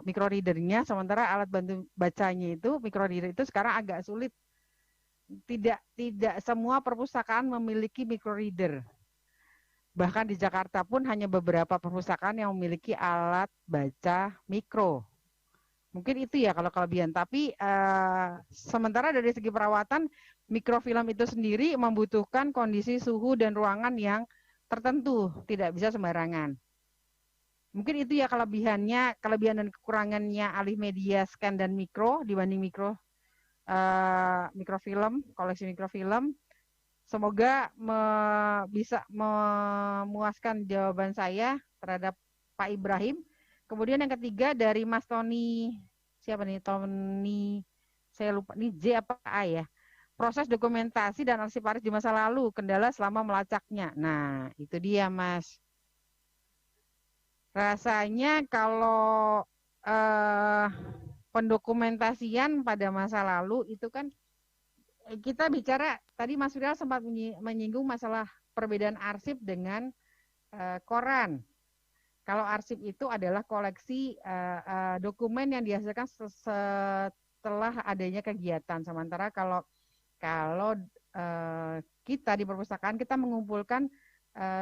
microreadernya. Sementara alat bantu bacanya itu microreader itu sekarang agak sulit. Tidak semua perpustakaan memiliki microreader. Bahkan di Jakarta pun hanya beberapa perpustakaan yang memiliki alat baca mikro. Mungkin itu ya kalau kelebihan. Tapi sementara dari segi perawatan, mikrofilm itu sendiri membutuhkan kondisi suhu dan ruangan yang tertentu, tidak bisa sembarangan. Mungkin itu ya kelebihan dan kekurangannya Alimedia Scan dan mikro dibanding mikrofilm, koleksi mikrofilm. Semoga bisa memuaskan jawaban saya terhadap Pak Ibrahim. Kemudian yang ketiga dari Mas Tony, siapa nih? Tony, saya lupa, ini J apa A ya? Proses dokumentasi dan arsiparis di masa lalu, kendala selama melacaknya. Nah, itu dia Mas. Rasanya kalau pendokumentasian pada masa lalu itu kan kita bicara tadi Mas Firdaus sempat menyinggung masalah perbedaan arsip dengan koran. Kalau arsip itu adalah koleksi dokumen yang dihasilkan setelah adanya kegiatan. Sementara kalau kita di perpustakaan kita mengumpulkan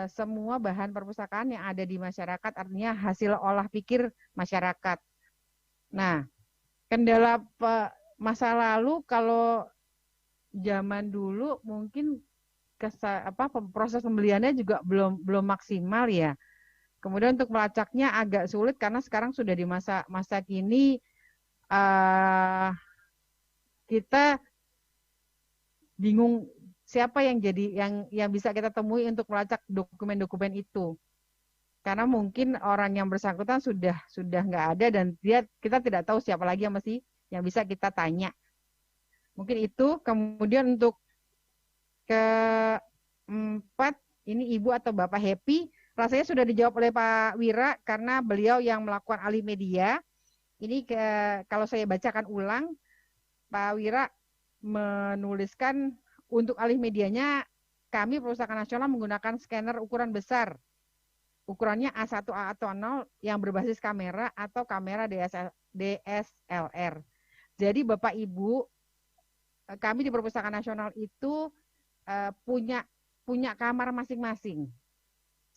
semua bahan perpustakaan yang ada di masyarakat, artinya hasil olah pikir masyarakat. Nah, kendala masa lalu kalau zaman dulu mungkin proses pembeliannya juga belum maksimal ya. Kemudian untuk melacaknya agak sulit karena sekarang sudah di masa kini kita bingung siapa yang bisa kita temui untuk melacak dokumen-dokumen itu. Karena mungkin orang yang bersangkutan sudah nggak ada dan kita tidak tahu siapa lagi yang bisa kita tanya. Mungkin itu. Kemudian untuk keempat, ini Ibu atau Bapak Happy, rasanya sudah dijawab oleh Pak Wira karena beliau yang melakukan Alimedia. ini kalau saya bacakan ulang, Pak Wira menuliskan untuk alih medianya kami Perpustakaan Nasional menggunakan scanner ukuran besar. Ukurannya A1, A atau 0 yang berbasis kamera atau kamera DSLR. Jadi Bapak Ibu, kami di Perpustakaan Nasional itu punya kamar masing-masing.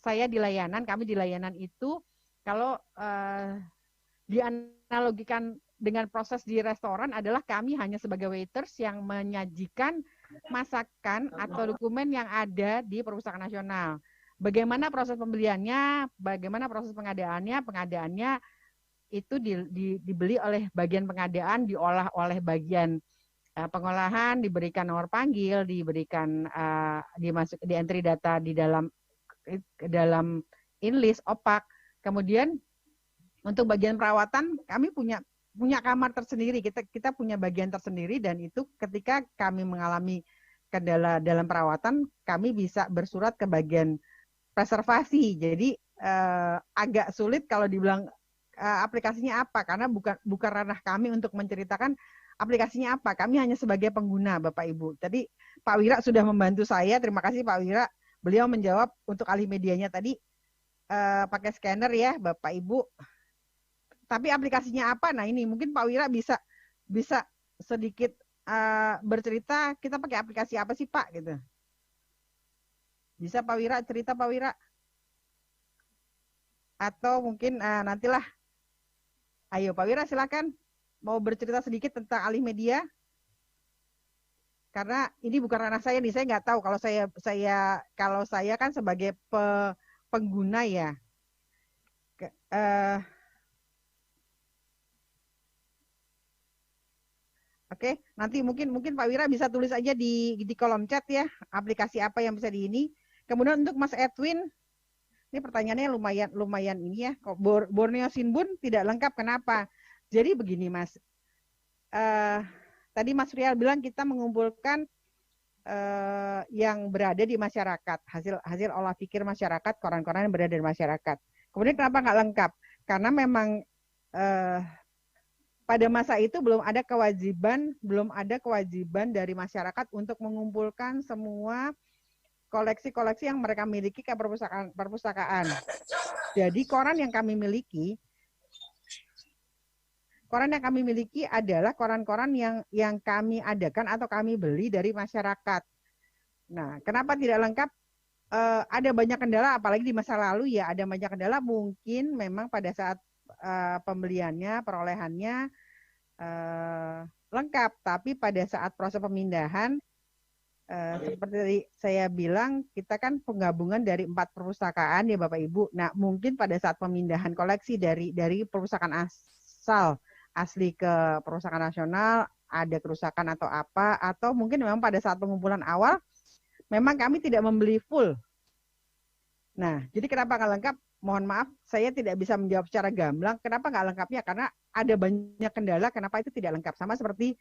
Saya di layanan, kami di layanan itu kalau dianalogikan dengan proses di restoran adalah kami hanya sebagai waiters yang menyajikan masakan atau dokumen yang ada di Perpustakaan Nasional. Bagaimana proses pembeliannya, bagaimana proses pengadaannya, pengadaannya itu dibeli oleh bagian pengadaan, diolah oleh bagian pengolahan, diberikan nomor panggil, diberikan dimasuk di entry data di dalam inlist opak. Kemudian untuk bagian perawatan kami punya kamar tersendiri, kita punya bagian tersendiri, dan itu ketika kami mengalami kendala dalam perawatan kami bisa bersurat ke bagian preservasi. Jadi agak sulit kalau dibilang aplikasinya apa, karena bukan ranah kami untuk menceritakan aplikasinya apa. Kami hanya sebagai pengguna, Bapak Ibu. Tadi Pak Wira sudah membantu saya. Terima kasih Pak Wira. Beliau menjawab untuk alih medianya tadi pakai scanner ya, Bapak Ibu. Tapi aplikasinya apa? Nah ini mungkin Pak Wira bisa sedikit bercerita. Kita pakai aplikasi apa sih Pak? Gitu. Bisa Pak Wira cerita Pak Wira? Atau mungkin nantilah. Ayo Pak Wira silakan. Mau bercerita sedikit tentang alih media? Karena ini bukan ranah saya nih, saya nggak tahu. Kalau saya kan sebagai pengguna ya. Oke, nanti mungkin Pak Wira bisa tulis aja di kolom chat ya, aplikasi apa yang bisa di ini. Kemudian untuk Mas Edwin, ini pertanyaannya lumayan ini ya. Kok Borneo Sinbun tidak lengkap, kenapa? Jadi begini Mas, tadi Mas Rial bilang kita mengumpulkan yang berada di masyarakat, hasil olah pikir masyarakat, koran-koran yang berada di masyarakat. Kemudian kenapa nggak lengkap? Karena memang pada masa itu belum ada kewajiban dari masyarakat untuk mengumpulkan semua koleksi-koleksi yang mereka miliki ke perpustakaan. Jadi koran yang kami miliki adalah koran-koran yang kami adakan atau kami beli dari masyarakat. Nah, kenapa tidak lengkap? Ada banyak kendala, apalagi di masa lalu ya, ada banyak kendala. Mungkin memang pada saat pembeliannya, perolehannya lengkap, tapi pada saat proses pemindahan, seperti saya bilang, kita kan penggabungan dari 4 perpustakaan ya Bapak Ibu. Nah, mungkin pada saat pemindahan koleksi dari perpustakaan asli ke Perpustakaan Nasional ada kerusakan atau apa, atau mungkin memang pada saat pengumpulan awal memang kami tidak membeli full. Nah, jadi kenapa nggak lengkap? Mohon maaf, saya tidak bisa menjawab secara gamblang. Kenapa nggak lengkapnya? Karena ada banyak kendala. Kenapa itu tidak lengkap? Sama seperti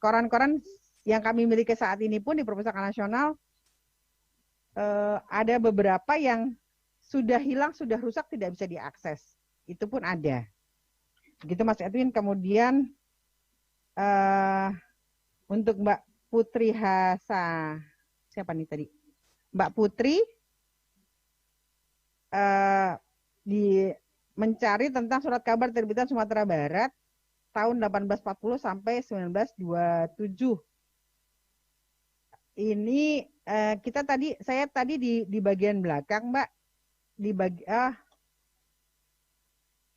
koran-koran yang kami miliki saat ini pun di Perpustakaan Nasional ada beberapa yang sudah hilang, sudah rusak, tidak bisa diakses. Itu pun ada. Begitu Mas Edwin. Kemudian untuk Mbak Putri siapa nih tadi? Mbak Putri mencari tentang surat kabar terbitan Sumatera Barat tahun 1840 sampai 1927. Ini saya tadi di bagian belakang, Mbak.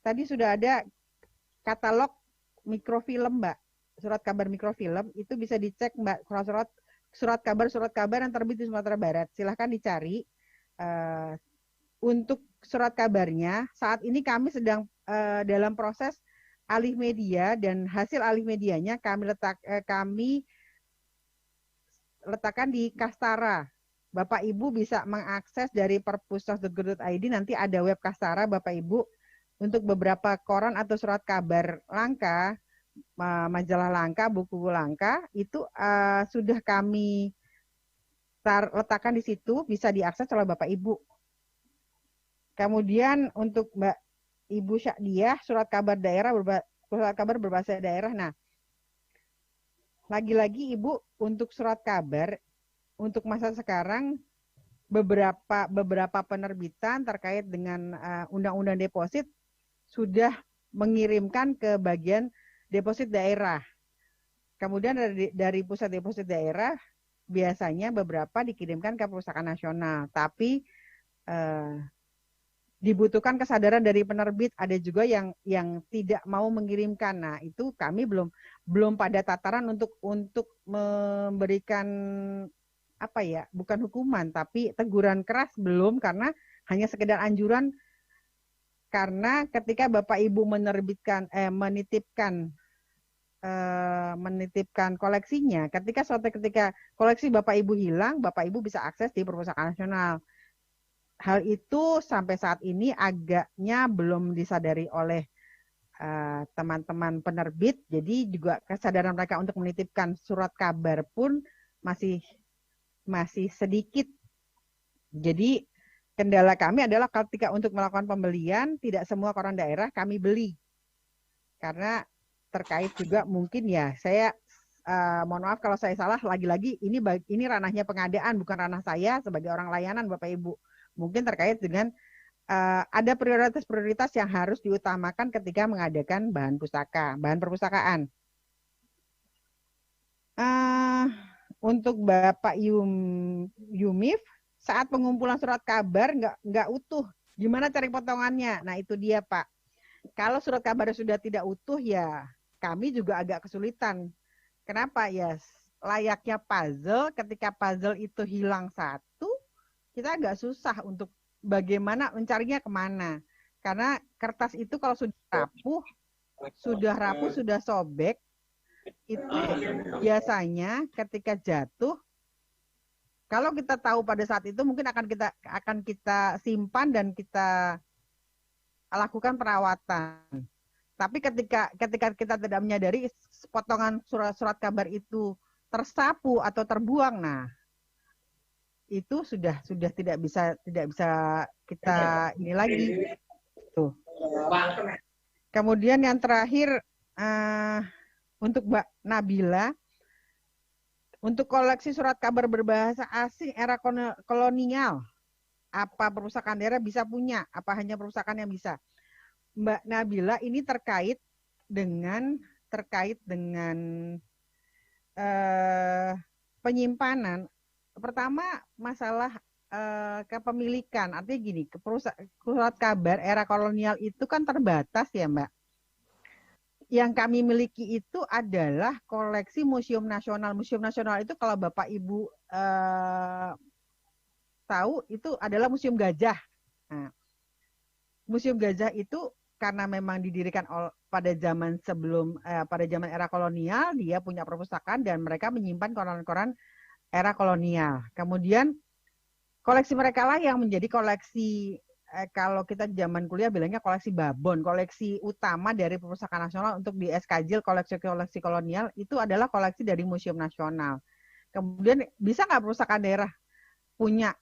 Tadi sudah ada katalog mikrofilm, Mbak. Surat kabar mikrofilm itu bisa dicek, Mbak. Surat kabar yang terbit di Sumatera Barat. Silahkan dicari. Untuk surat kabarnya, saat ini kami sedang dalam proses alih media, dan hasil alih medianya kami letakkan di Kastara. Bapak Ibu bisa mengakses dari perpustas.go.id, nanti ada web Kastara Bapak Ibu. Untuk beberapa koran atau surat kabar langka, majalah langka, buku langka, itu sudah kami letakkan di situ, bisa diakses oleh Bapak Ibu. Kemudian untuk Mbak Ibu Syakdiah, surat kabar berbahasa daerah. Nah, lagi-lagi Ibu untuk surat kabar untuk masa sekarang beberapa penerbitan terkait dengan undang-undang deposit sudah mengirimkan ke bagian deposit daerah. Kemudian dari pusat deposit daerah biasanya beberapa dikirimkan ke Perpustakaan Nasional, tapi dibutuhkan kesadaran dari penerbit. Ada juga yang tidak mau mengirimkan. Nah, itu kami belum pada tataran untuk memberikan apa ya, bukan hukuman tapi teguran keras belum, karena hanya sekedar anjuran. Karena ketika Bapak Ibu menitipkan koleksinya, ketika koleksi Bapak Ibu hilang, Bapak Ibu bisa akses di Perpustakaan Nasional. Hal itu sampai saat ini agaknya belum disadari oleh teman-teman penerbit. Jadi juga kesadaran mereka untuk menitipkan surat kabar pun masih sedikit. Jadi kendala kami adalah ketika untuk melakukan pembelian, tidak semua koran daerah kami beli. Karena terkait juga mungkin ya, saya mohon maaf kalau saya salah, lagi-lagi ini ranahnya pengadaan, bukan ranah saya sebagai orang layanan Bapak Ibu. Mungkin terkait dengan ada prioritas-prioritas yang harus diutamakan ketika mengadakan bahan perpustakaan. Untuk Bapak Yumif, saat pengumpulan surat kabar nggak utuh, gimana cari potongannya? Nah, itu dia Pak. Kalau surat kabarnya sudah tidak utuh ya kami juga agak kesulitan. Kenapa ya? Layaknya puzzle, ketika puzzle itu hilang satu, kita agak susah untuk bagaimana mencarinya kemana. Karena kertas itu kalau sudah rapuh, sudah sobek, itu biasanya ketika jatuh, kalau kita tahu pada saat itu mungkin akan kita simpan dan kita lakukan perawatan. Tapi ketika kita tidak menyadari potongan surat kabar itu tersapu atau terbuang, nah itu sudah tidak bisa kita ini lagi. Tuh. Kemudian yang terakhir untuk Mbak Nabila, untuk koleksi surat kabar berbahasa asing era kolonial, apa perpustakaan daerah bisa punya? Apa hanya perpustakaan yang bisa? Mbak Nabila, ini terkait dengan penyimpanan. Pertama, masalah kepemilikan. Artinya gini, surat kabar era kolonial itu kan terbatas ya Mbak. Yang kami miliki itu adalah koleksi Museum Nasional. Museum Nasional itu kalau Bapak Ibu tahu, itu adalah Museum Gajah. Nah, Museum Gajah itu karena memang didirikan pada zaman era kolonial, dia punya perpustakaan dan mereka menyimpan koran-koran era kolonial. Kemudian koleksi mereka lah yang menjadi koleksi, kalau kita zaman kuliah bilangnya koleksi babon, koleksi utama dari Perpustakaan Nasional untuk di SKJ, koleksi kolonial itu adalah koleksi dari Museum Nasional. Kemudian bisa nggak perpustakaan daerah punya?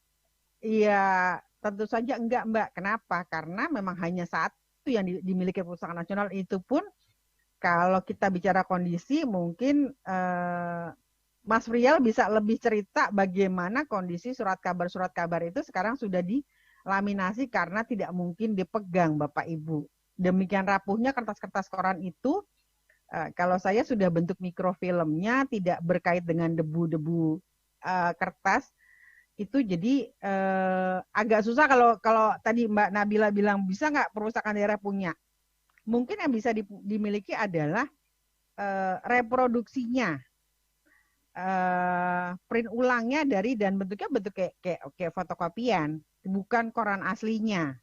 Iya, tentu saja enggak Mbak. Kenapa? Karena memang hanya satu yang dimiliki Perpustakaan Nasional, itu pun kalau kita bicara kondisi mungkin Mas Frial bisa lebih cerita bagaimana kondisi surat kabar itu sekarang sudah dilaminasi karena tidak mungkin dipegang Bapak Ibu. Demikian rapuhnya kertas-kertas koran itu, kalau saya sudah bentuk mikrofilmnya tidak berkait dengan debu-debu kertas, itu jadi agak susah kalau tadi Mbak Nabila bilang bisa nggak perpustakaan daerah punya. Mungkin yang bisa dimiliki adalah reproduksinya. Print ulangnya dan bentuknya bentuk kayak fotokopian, bukan koran aslinya.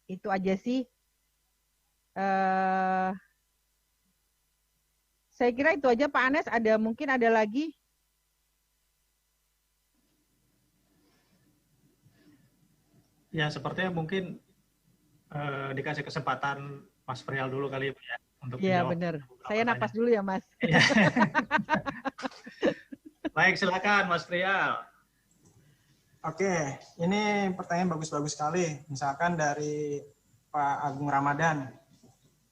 Itu aja sih. Saya kira itu aja Pak Anes. Mungkin ada lagi? Ya, sepertinya mungkin dikasih kesempatan Mas Frial dulu kali ya untuk ya, menjawab. Benar. Saya napas dulu ya Mas. Baik, silakan Mas Frial. Oke, ini pertanyaan bagus-bagus sekali. Misalkan dari Pak Agung Ramadan.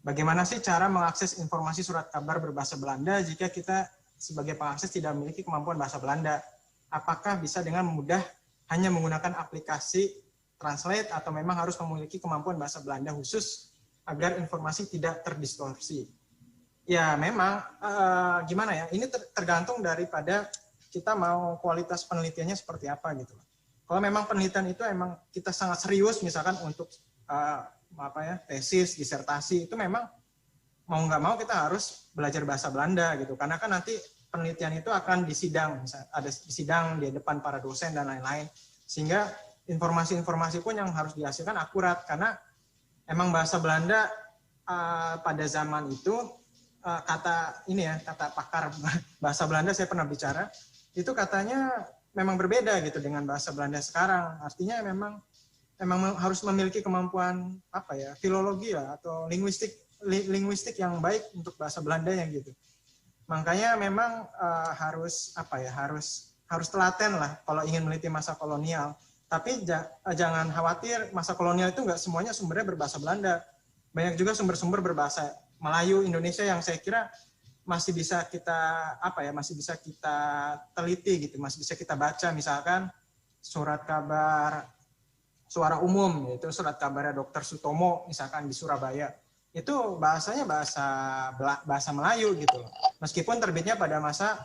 Bagaimana sih cara mengakses informasi surat kabar berbahasa Belanda jika kita sebagai pengakses tidak memiliki kemampuan bahasa Belanda? Apakah bisa dengan mudah hanya menggunakan aplikasi Translate atau memang harus memiliki kemampuan bahasa Belanda khusus agar informasi tidak terdistorsi? Ya memang gimana ya, ini tergantung daripada kita mau kualitas penelitiannya seperti apa gitu. Kalau memang penelitian itu emang kita sangat serius misalkan untuk tesis, disertasi, itu memang mau nggak mau kita harus belajar bahasa Belanda gitu, karena kan nanti penelitian itu akan disidang, ada disidang di depan para dosen dan lain-lain, sehingga informasi-informasi pun yang harus dihasilkan akurat, karena emang bahasa Belanda pada zaman itu kata pakar bahasa Belanda saya pernah bicara, itu katanya memang berbeda gitu dengan bahasa Belanda sekarang. Artinya memang harus memiliki kemampuan filologi lah atau linguistik yang baik untuk bahasa Belanda yang gitu. Makanya memang harus telaten lah kalau ingin meneliti masa kolonial. Tapi jangan khawatir, masa kolonial itu nggak semuanya sumbernya berbahasa Belanda. Banyak juga sumber-sumber berbahasa Melayu Indonesia yang saya kira masih bisa kita teliti gitu, masih bisa kita baca, misalkan surat kabar Suara Umum, yaitu surat kabarnya Dr. Sutomo misalkan di Surabaya. Itu bahasanya bahasa Melayu gitu loh. Meskipun terbitnya pada masa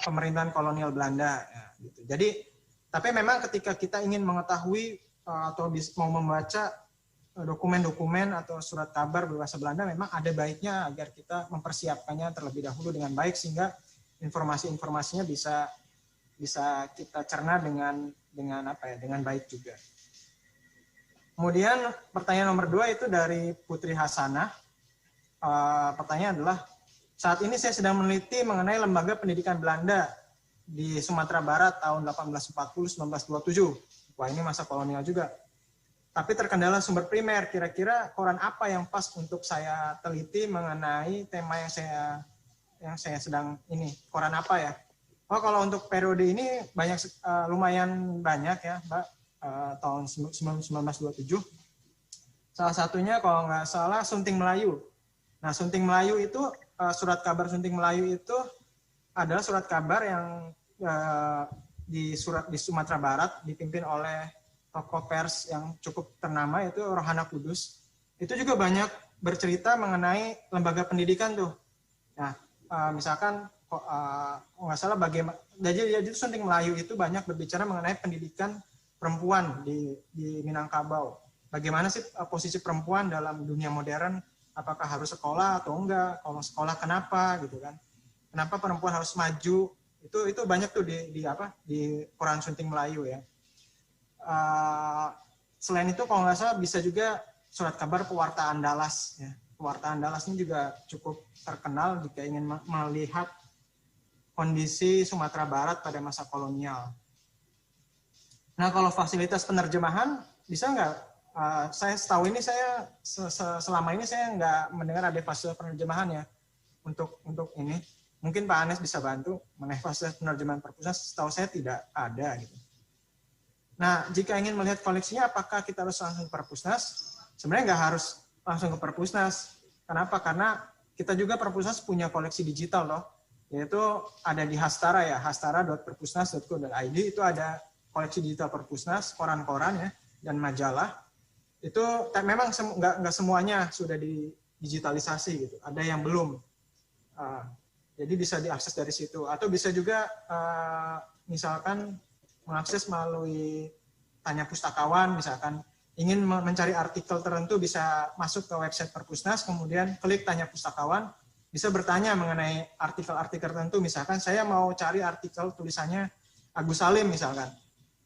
pemerintahan kolonial Belanda ya, gitu. Jadi tapi memang ketika kita ingin mengetahui atau mau membaca dokumen-dokumen atau surat kabar berbahasa Belanda, memang ada baiknya agar kita mempersiapkannya terlebih dahulu dengan baik sehingga informasi-informasinya bisa kita cerna dengan baik juga. Kemudian pertanyaan nomor 2 itu dari Putri Hasanah. Pertanyaan adalah, saat ini saya sedang meneliti mengenai lembaga pendidikan Belanda di Sumatera Barat tahun 1840-1927. Wah, ini masa kolonial juga. Tapi terkendala sumber primer, kira-kira koran apa yang pas untuk saya teliti mengenai tema yang saya sedang ini, koran apa ya? Oh, kalau untuk periode ini lumayan banyak ya, Mbak, tahun 1927. Salah satunya kalau nggak salah Sunting Melayu. Nah, Sunting Melayu itu, surat kabar Sunting Melayu itu adalah surat kabar yang di Sumatera Barat dipimpin oleh tokoh pers yang cukup ternama, yaitu Rohana Kudus. Itu juga banyak bercerita mengenai lembaga pendidikan tuh. Nah, misalkan nggak salah bagaimana, jadi Sunting Melayu itu banyak berbicara mengenai pendidikan perempuan di Minangkabau. Bagaimana sih posisi perempuan dalam dunia modern? Apakah harus sekolah atau enggak? Kalau sekolah kenapa gitu kan? Kenapa perempuan harus maju? Itu banyak tuh di koran Sunting Melayu ya. Selain itu kalau nggak salah bisa juga surat kabar Pewarta Andalas ya. Pewarta Andalas ini juga cukup terkenal jika ingin melihat kondisi Sumatera Barat pada masa kolonial. Nah, kalau fasilitas penerjemahan bisa nggak? Saya setahu ini selama ini saya nggak mendengar ada fasilitas penerjemahan ya untuk ini. Mungkin Pak Anes bisa bantu mengenai fasilitas penerjemahan perpustakaan. Setahu saya tidak ada gitu. Nah, jika ingin melihat koleksinya, apakah kita harus langsung ke perpusnas? Sebenarnya nggak harus langsung ke perpusnas. Kenapa? Karena kita juga perpusnas punya koleksi digital loh. Yaitu ada di Hastara ya, hastara.perpusnas.co.id, itu ada koleksi digital perpusnas, koran-koran ya, dan majalah. Itu memang nggak semuanya sudah didigitalisasi gitu. Ada yang belum. Jadi bisa diakses dari situ. Atau bisa juga misalkan mengakses melalui Tanya Pustakawan, misalkan ingin mencari artikel tertentu bisa masuk ke website Perpusnas, kemudian klik Tanya Pustakawan, bisa bertanya mengenai artikel-artikel tertentu. Misalkan saya mau cari artikel tulisannya Agus Salim misalkan,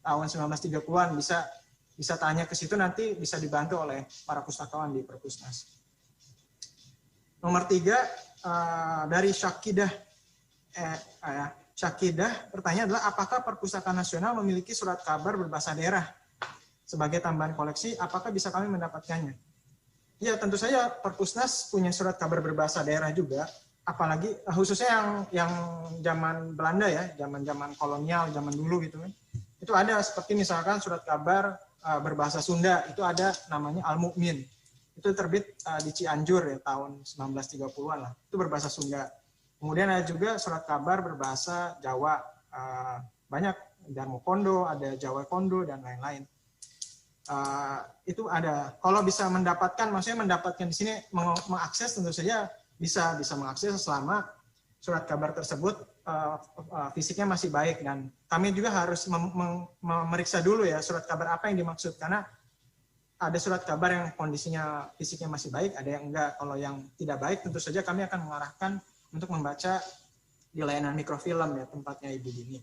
tahun 1930-an, bisa tanya ke situ, nanti bisa dibantu oleh para pustakawan di Perpusnas. Nomor 3, dari Syakidah. Syakidah, pertanyaan adalah apakah Perpustakaan Nasional memiliki surat kabar berbahasa daerah sebagai tambahan koleksi? Apakah bisa kami mendapatkannya? Ya, tentu saja Perpusnas punya surat kabar berbahasa daerah juga, apalagi khususnya yang zaman Belanda ya, zaman kolonial, zaman dulu gitu. Itu ada seperti misalkan surat kabar berbahasa Sunda, itu ada namanya Al Mukmin. Itu terbit di Cianjur ya tahun 1930-an lah. Itu berbahasa Sunda. Kemudian ada juga surat kabar berbahasa Jawa. Banyak, Darmo Kondo, ada Jawa Kondo, dan lain-lain. Itu ada. Kalau bisa mendapatkan, maksudnya mendapatkan di sini, mengakses tentu saja bisa mengakses selama surat kabar tersebut fisiknya masih baik. Dan kami juga harus memeriksa dulu ya surat kabar apa yang dimaksud, karena ada surat kabar yang kondisinya fisiknya masih baik, ada yang enggak. Kalau yang tidak baik tentu saja kami akan mengarahkan untuk membaca di layanan mikrofilm ya, tempatnya Ibu Dini.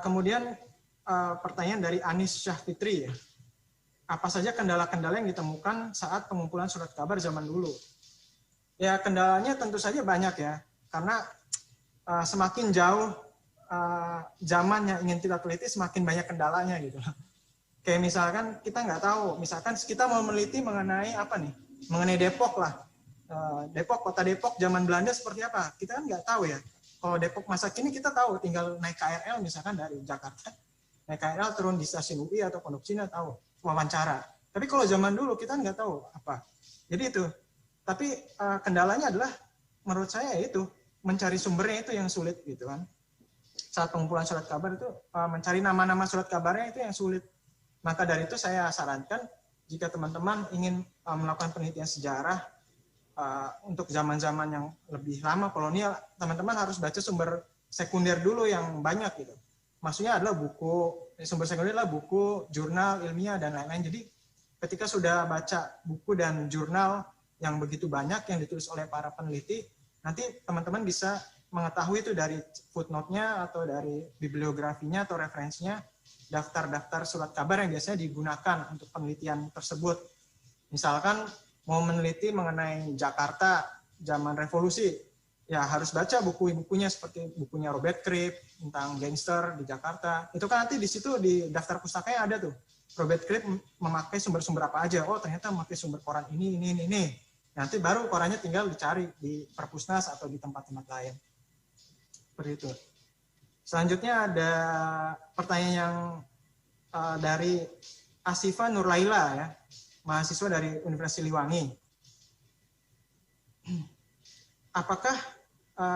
Kemudian pertanyaan dari Anis Syahfitri ya. Apa saja kendala-kendala yang ditemukan saat pengumpulan surat kabar zaman dulu? Ya, kendalanya tentu saja banyak ya, karena semakin jauh zaman yang ingin kita teliti, semakin banyak kendalanya gitu. Kayak misalkan kita nggak tahu, misalkan kita mau meneliti mengenai apa nih, mengenai Depok lah, kota Depok zaman Belanda seperti apa, kita kan nggak tahu ya. Kalau Depok masa kini kita tahu, tinggal naik KRL misalkan dari Jakarta, naik KRL turun di stasiun UI atau Pondok Cina, tahu, wawancara. Tapi kalau zaman dulu kita nggak tahu apa. Jadi itu. Tapi kendalanya adalah menurut saya itu mencari sumbernya itu yang sulit gitu kan. Saat pengumpulan surat kabar itu mencari nama-nama surat kabarnya itu yang sulit. Maka dari itu saya sarankan jika teman-teman ingin melakukan penelitian sejarah untuk zaman-zaman yang lebih lama kolonial, teman-teman harus baca sumber sekunder dulu yang banyak gitu. Maksudnya adalah buku, sumber sekunder adalah buku, jurnal, ilmiah, dan lain-lain. Jadi ketika sudah baca buku dan jurnal yang begitu banyak yang ditulis oleh para peneliti, nanti teman-teman bisa mengetahui itu dari footnote-nya atau dari bibliografinya atau referensinya, daftar-daftar surat kabar yang biasanya digunakan untuk penelitian tersebut. Misalkan mau meneliti mengenai Jakarta zaman revolusi, ya harus baca buku-bukunya seperti bukunya Robert Cribb tentang gangster di Jakarta. Itu kan nanti di situ di daftar pustakanya ada tuh. Robert Cribb memakai sumber-sumber apa aja. Oh, ternyata memakai sumber koran ini. Nanti baru korannya tinggal dicari di perpusnas atau di tempat-tempat lain. Seperti itu. Selanjutnya ada pertanyaan yang dari Asifa Nurlaila ya, mahasiswa dari Universitas Siliwangi. Apakah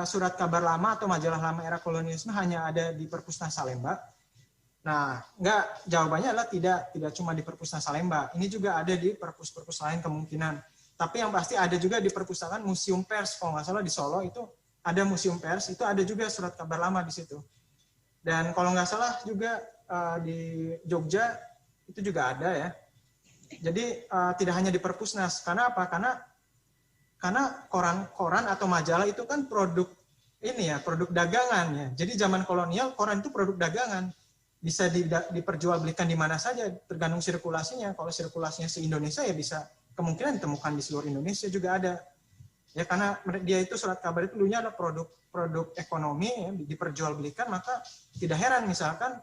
surat kabar lama atau majalah lama era kolonialisme hanya ada di Perpusnas Salemba? Nah, enggak, jawabannya adalah tidak cuma di Perpusnas Salemba. Ini juga ada di perpus-perpus lain kemungkinan. Tapi yang pasti ada juga di perpustakaan Museum Pers, kalau nggak salah di Solo itu ada Museum Pers, itu ada juga surat kabar lama di situ. Dan kalau nggak salah juga di Jogja itu juga ada ya. Jadi tidak hanya di Perpusnas. Karena apa? Karena koran atau majalah itu kan produk ini ya, produk dagangan ya. Jadi zaman kolonial koran itu produk dagangan. Bisa diperjualbelikan di mana saja, tergantung sirkulasinya. Kalau sirkulasinya se-Indonesia ya bisa kemungkinan ditemukan di seluruh Indonesia juga ada. Ya karena dia itu surat kabar itu dulunya adalah produk ekonomi ya, diperjualbelikan, maka tidak heran misalkan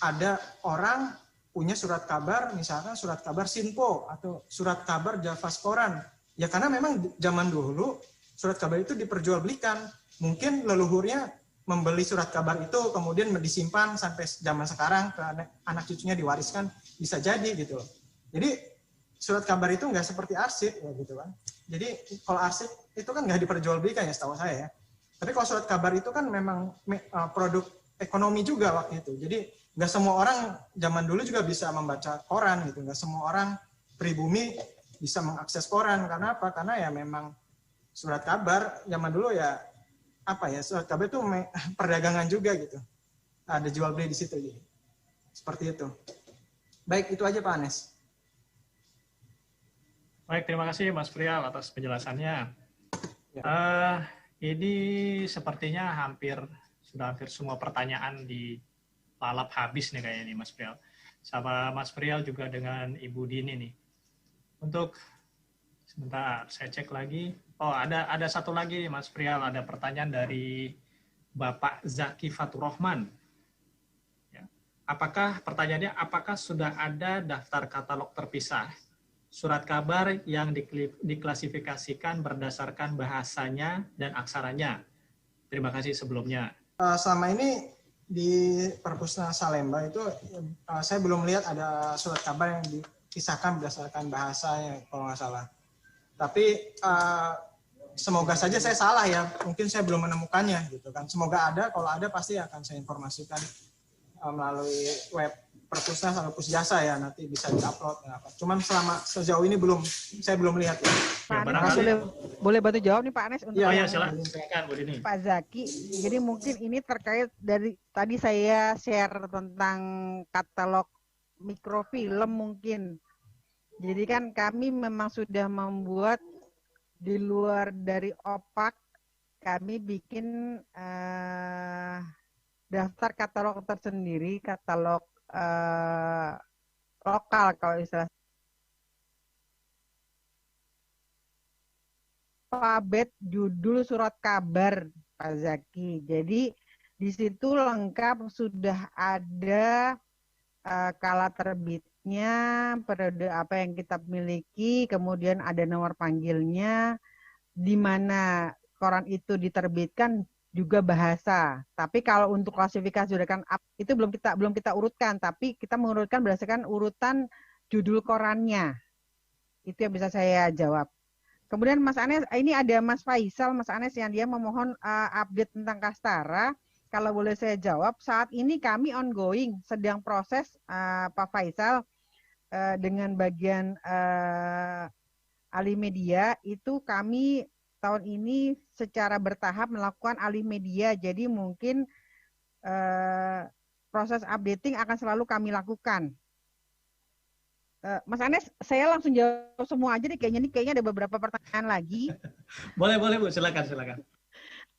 ada orang punya surat kabar, misalkan surat kabar Sinpo atau surat kabar Javaskoran. Ya karena memang zaman dulu surat kabar itu diperjualbelikan. Mungkin leluhurnya membeli surat kabar itu kemudian disimpan sampai zaman sekarang ke anak cucunya diwariskan, bisa jadi gitu loh. Jadi surat kabar itu nggak seperti arsip ya gitu kan. Jadi kalau arsip itu kan nggak diperjualbelikan ya setahu saya ya. Tapi kalau surat kabar itu kan memang produk ekonomi juga waktu itu. Jadi nggak semua orang zaman dulu juga bisa membaca koran gitu. Nggak semua orang pribumi bisa mengakses koran. Karena apa? Karena ya memang surat kabar zaman dulu ya apa ya, surat kabar itu perdagangan juga gitu. Ada jual beli di situ gitu. Seperti itu. Baik, itu aja Pak Anes. Baik, terima kasih Mas Prial atas penjelasannya. Ya. Ini sepertinya sudah hampir semua pertanyaan di lalap habis nih kayaknya nih Mas Prial. Sama Mas Prial juga dengan Ibu Dini nih. Untuk sebentar saya cek lagi. Oh, ada satu lagi nih Mas Prial, ada pertanyaan dari Bapak Zaki Faturrahman. Ya. Pertanyaannya apakah sudah ada daftar katalog terpisah surat kabar yang diklasifikasikan berdasarkan bahasanya dan aksaranya? Terima kasih sebelumnya. Selama ini di Perpusnas Salemba itu saya belum lihat ada surat kabar yang kisahkan berdasarkan bahasanya kalau nggak salah. Tapi semoga saja saya salah ya, mungkin saya belum menemukannya gitu kan. Semoga ada, kalau ada pasti akan saya informasikan melalui web Perpusnas atau Pusjasa ya, nanti bisa diupload. Cuman sejauh ini saya belum lihat ya. Pak Anies, boleh bantu jawab nih Pak Anies untuk silakan Bu Dini. Pak Zaki. Jadi mungkin ini terkait dari tadi saya share tentang katalog mikrofilm mungkin. Jadi kan kami memang sudah membuat di luar dari OPAK, kami bikin daftar katalog tersendiri, katalog lokal kalau istilah alfabet judul surat kabar Pak Zaki. Jadi di situ lengkap sudah ada kala terbitnya, periode apa yang kita miliki, kemudian ada nomor panggilnya, di mana koran itu diterbitkan, juga bahasa. Tapi kalau untuk klasifikasi kan itu belum kita urutkan, tapi kita mengurutkan berdasarkan urutan judul korannya. Itu yang bisa saya jawab. Kemudian Mas Anes, ini ada Mas Faisal, Mas Anes yang dia memohon update tentang Kastara. Kalau boleh saya jawab, saat ini kami ongoing, sedang proses Pak Faisal dengan bagian Alimedia, itu kami tahun ini secara bertahap melakukan alih media, jadi mungkin proses updating akan selalu kami lakukan. Mas Anes, saya langsung jawab semua aja nih, kayaknya ada beberapa pertanyaan lagi. Boleh Bu, silakan.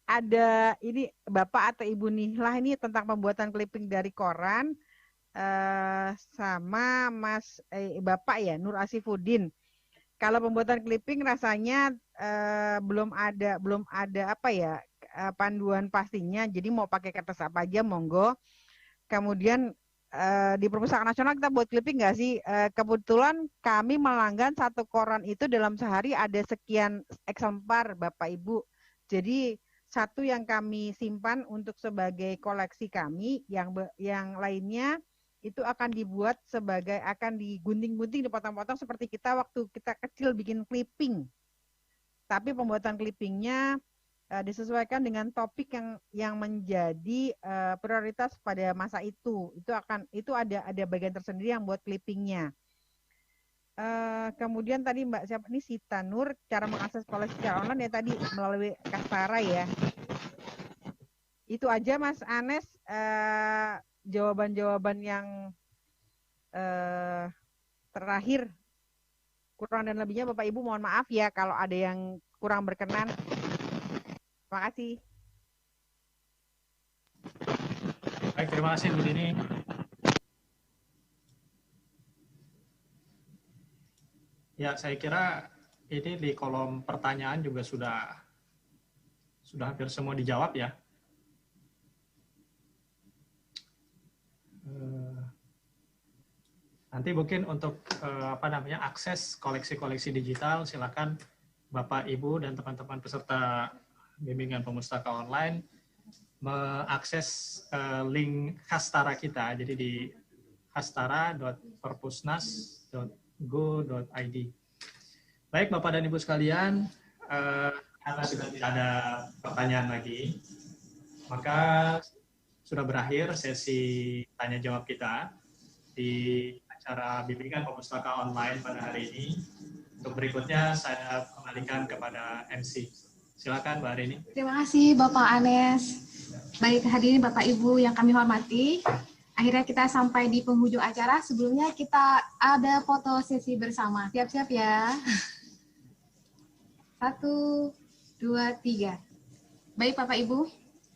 Ada ini Bapak atau Ibu Nihlah ini tentang pembuatan clipping dari koran, sama Mas Bapak ya, Nur Asifuddin. Kalau pembuatan clipping rasanya belum ada apa ya panduan pastinya. Jadi mau pakai kertas apa aja monggo. Kemudian di Perpustakaan Nasional kita buat clipping nggak sih? Kebetulan kami melanggan satu koran itu dalam sehari ada sekian eksemplar Bapak Ibu. Jadi satu yang kami simpan untuk sebagai koleksi kami, yang lainnya itu akan dibuat akan digunting-gunting, dipotong-potong seperti kita waktu kita kecil bikin clipping. Tapi pembuatan clippingnya disesuaikan dengan topik yang menjadi prioritas pada masa itu. Itu ada bagian tersendiri yang buat clippingnya. Kemudian tadi Mbak siapa ini Sita Nur, cara mengakses koleksi secara online ya tadi melalui Kastara ya. Itu aja Mas Anes. Jawaban-jawaban yang terakhir, kurang dan lebihnya Bapak Ibu mohon maaf ya kalau ada yang kurang berkenan. Terima kasih. Baik, terima kasih Bu Dini. Ya, saya kira ini di kolom pertanyaan juga sudah hampir semua dijawab ya. Nanti mungkin untuk akses koleksi-koleksi digital, silakan Bapak Ibu dan teman-teman peserta bimbingan pemustaka online mengakses link Kastara kita, jadi di kastara.perpusnas.go.id. Baik Bapak dan Ibu sekalian, karena sudah tidak ada pertanyaan lagi, maka sudah berakhir sesi tanya jawab kita di acara bimbingan pemustaka online pada hari ini. Untuk berikutnya saya kembalikan kepada MC. Silakan Mbak Arini. Terima kasih Bapak Anes. Baik hadirin Bapak Ibu yang kami hormati, akhirnya kita sampai di penghujung acara. Sebelumnya kita ada foto sesi bersama. Siap-siap ya. 1, 2, 3. Baik Bapak Ibu,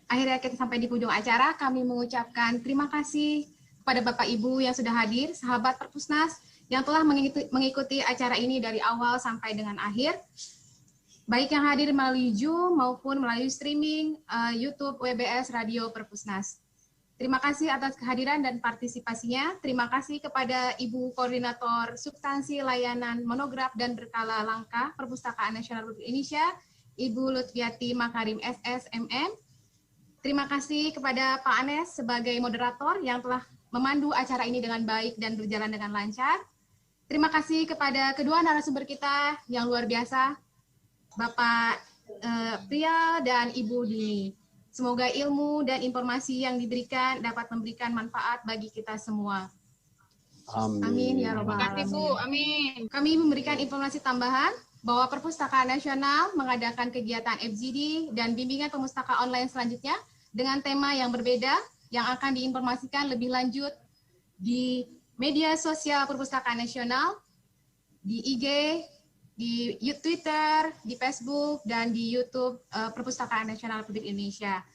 akhirnya kita sampai di penghujung acara. Kami mengucapkan terima kasih kepada Bapak Ibu yang sudah hadir, sahabat Perpusnas yang telah mengikuti acara ini dari awal sampai dengan akhir. Baik yang hadir melalui Zoom maupun melalui streaming YouTube WBS Radio Perpusnas. Terima kasih atas kehadiran dan partisipasinya. Terima kasih kepada Ibu Koordinator Substansi Layanan Monograf dan Berkala Langka Perpustakaan Nasional Republik Indonesia, Ibu Lutfiati Makarim SSMM. Terima kasih kepada Pak Anes sebagai moderator yang telah memandu acara ini dengan baik dan berjalan dengan lancar. Terima kasih kepada kedua narasumber kita yang luar biasa, Bapak Pria dan Ibu Dini. Semoga ilmu dan informasi yang diberikan dapat memberikan manfaat bagi kita semua. Amin ya Rabbal Alamin. Amin. Kami memberikan informasi tambahan bahwa Perpustakaan Nasional mengadakan kegiatan FGD dan bimbingan pemustaka online selanjutnya dengan tema yang berbeda yang akan diinformasikan lebih lanjut di media sosial Perpustakaan Nasional, di IG, di Twitter, di Facebook, dan di YouTube Perpustakaan Nasional Republik Indonesia.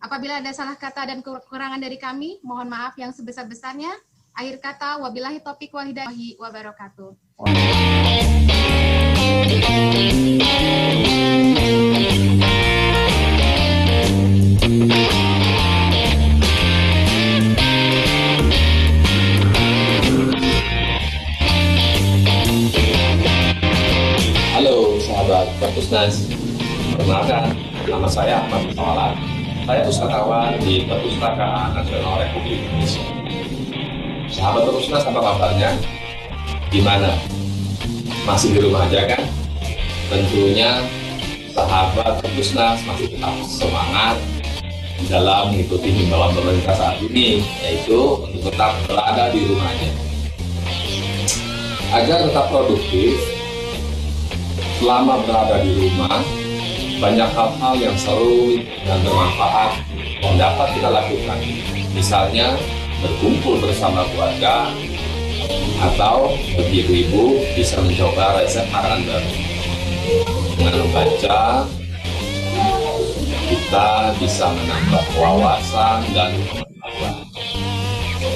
Apabila ada salah kata dan kekurangan dari kami, mohon maaf yang sebesar-besarnya. Akhir kata, wabillahi taufiq wal hidayah wabarakatuh. Halo sahabat Perpusnas, perkenalkan nama saya Ahmad Mutawala. Saya pustakawan di Perpustakaan Nasional Republik Indonesia. Sahabat Perpusnas, apa kabarnya? Gimana? Masih di rumah aja kan? Tentunya sahabat Perpusnas masih tetap semangat dalam mengikuti himbauan pemerintah saat ini, yaitu untuk tetap berada di rumahnya. Agar tetap produktif, selama berada di rumah, banyak hal-hal yang seru dan bermanfaat yang dapat kita lakukan. Misalnya, berkumpul bersama keluarga, atau bagi ibu-ibu bisa mencoba resep makanan baru. Dengan membaca, kita bisa menambah wawasan dan pengetahuan.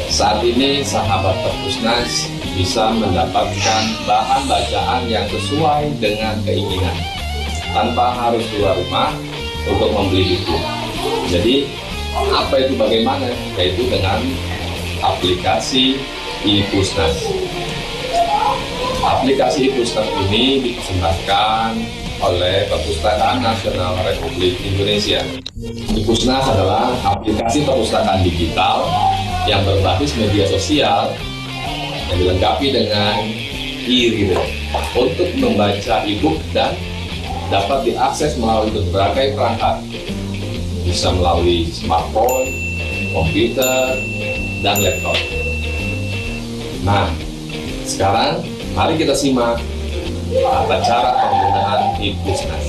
Saat ini, sahabat Perpusnas bisa mendapatkan bahan bacaan yang sesuai dengan keinginan, tanpa harus keluar rumah untuk membeli buku. Jadi, apa itu bagaimana? Yaitu dengan aplikasi iPusnas. Aplikasi iPusnas ini dipersembahkan oleh Perpustakaan Nasional Republik Indonesia. iPusnas adalah aplikasi perpustakaan digital yang berbasis media sosial yang dilengkapi dengan e-reader untuk membaca e-book dan dapat diakses melalui berbagai perangkat. Bisa melalui smartphone, komputer, dan laptop. Nah, sekarang mari kita simak tata cara penggunaan iPusnas.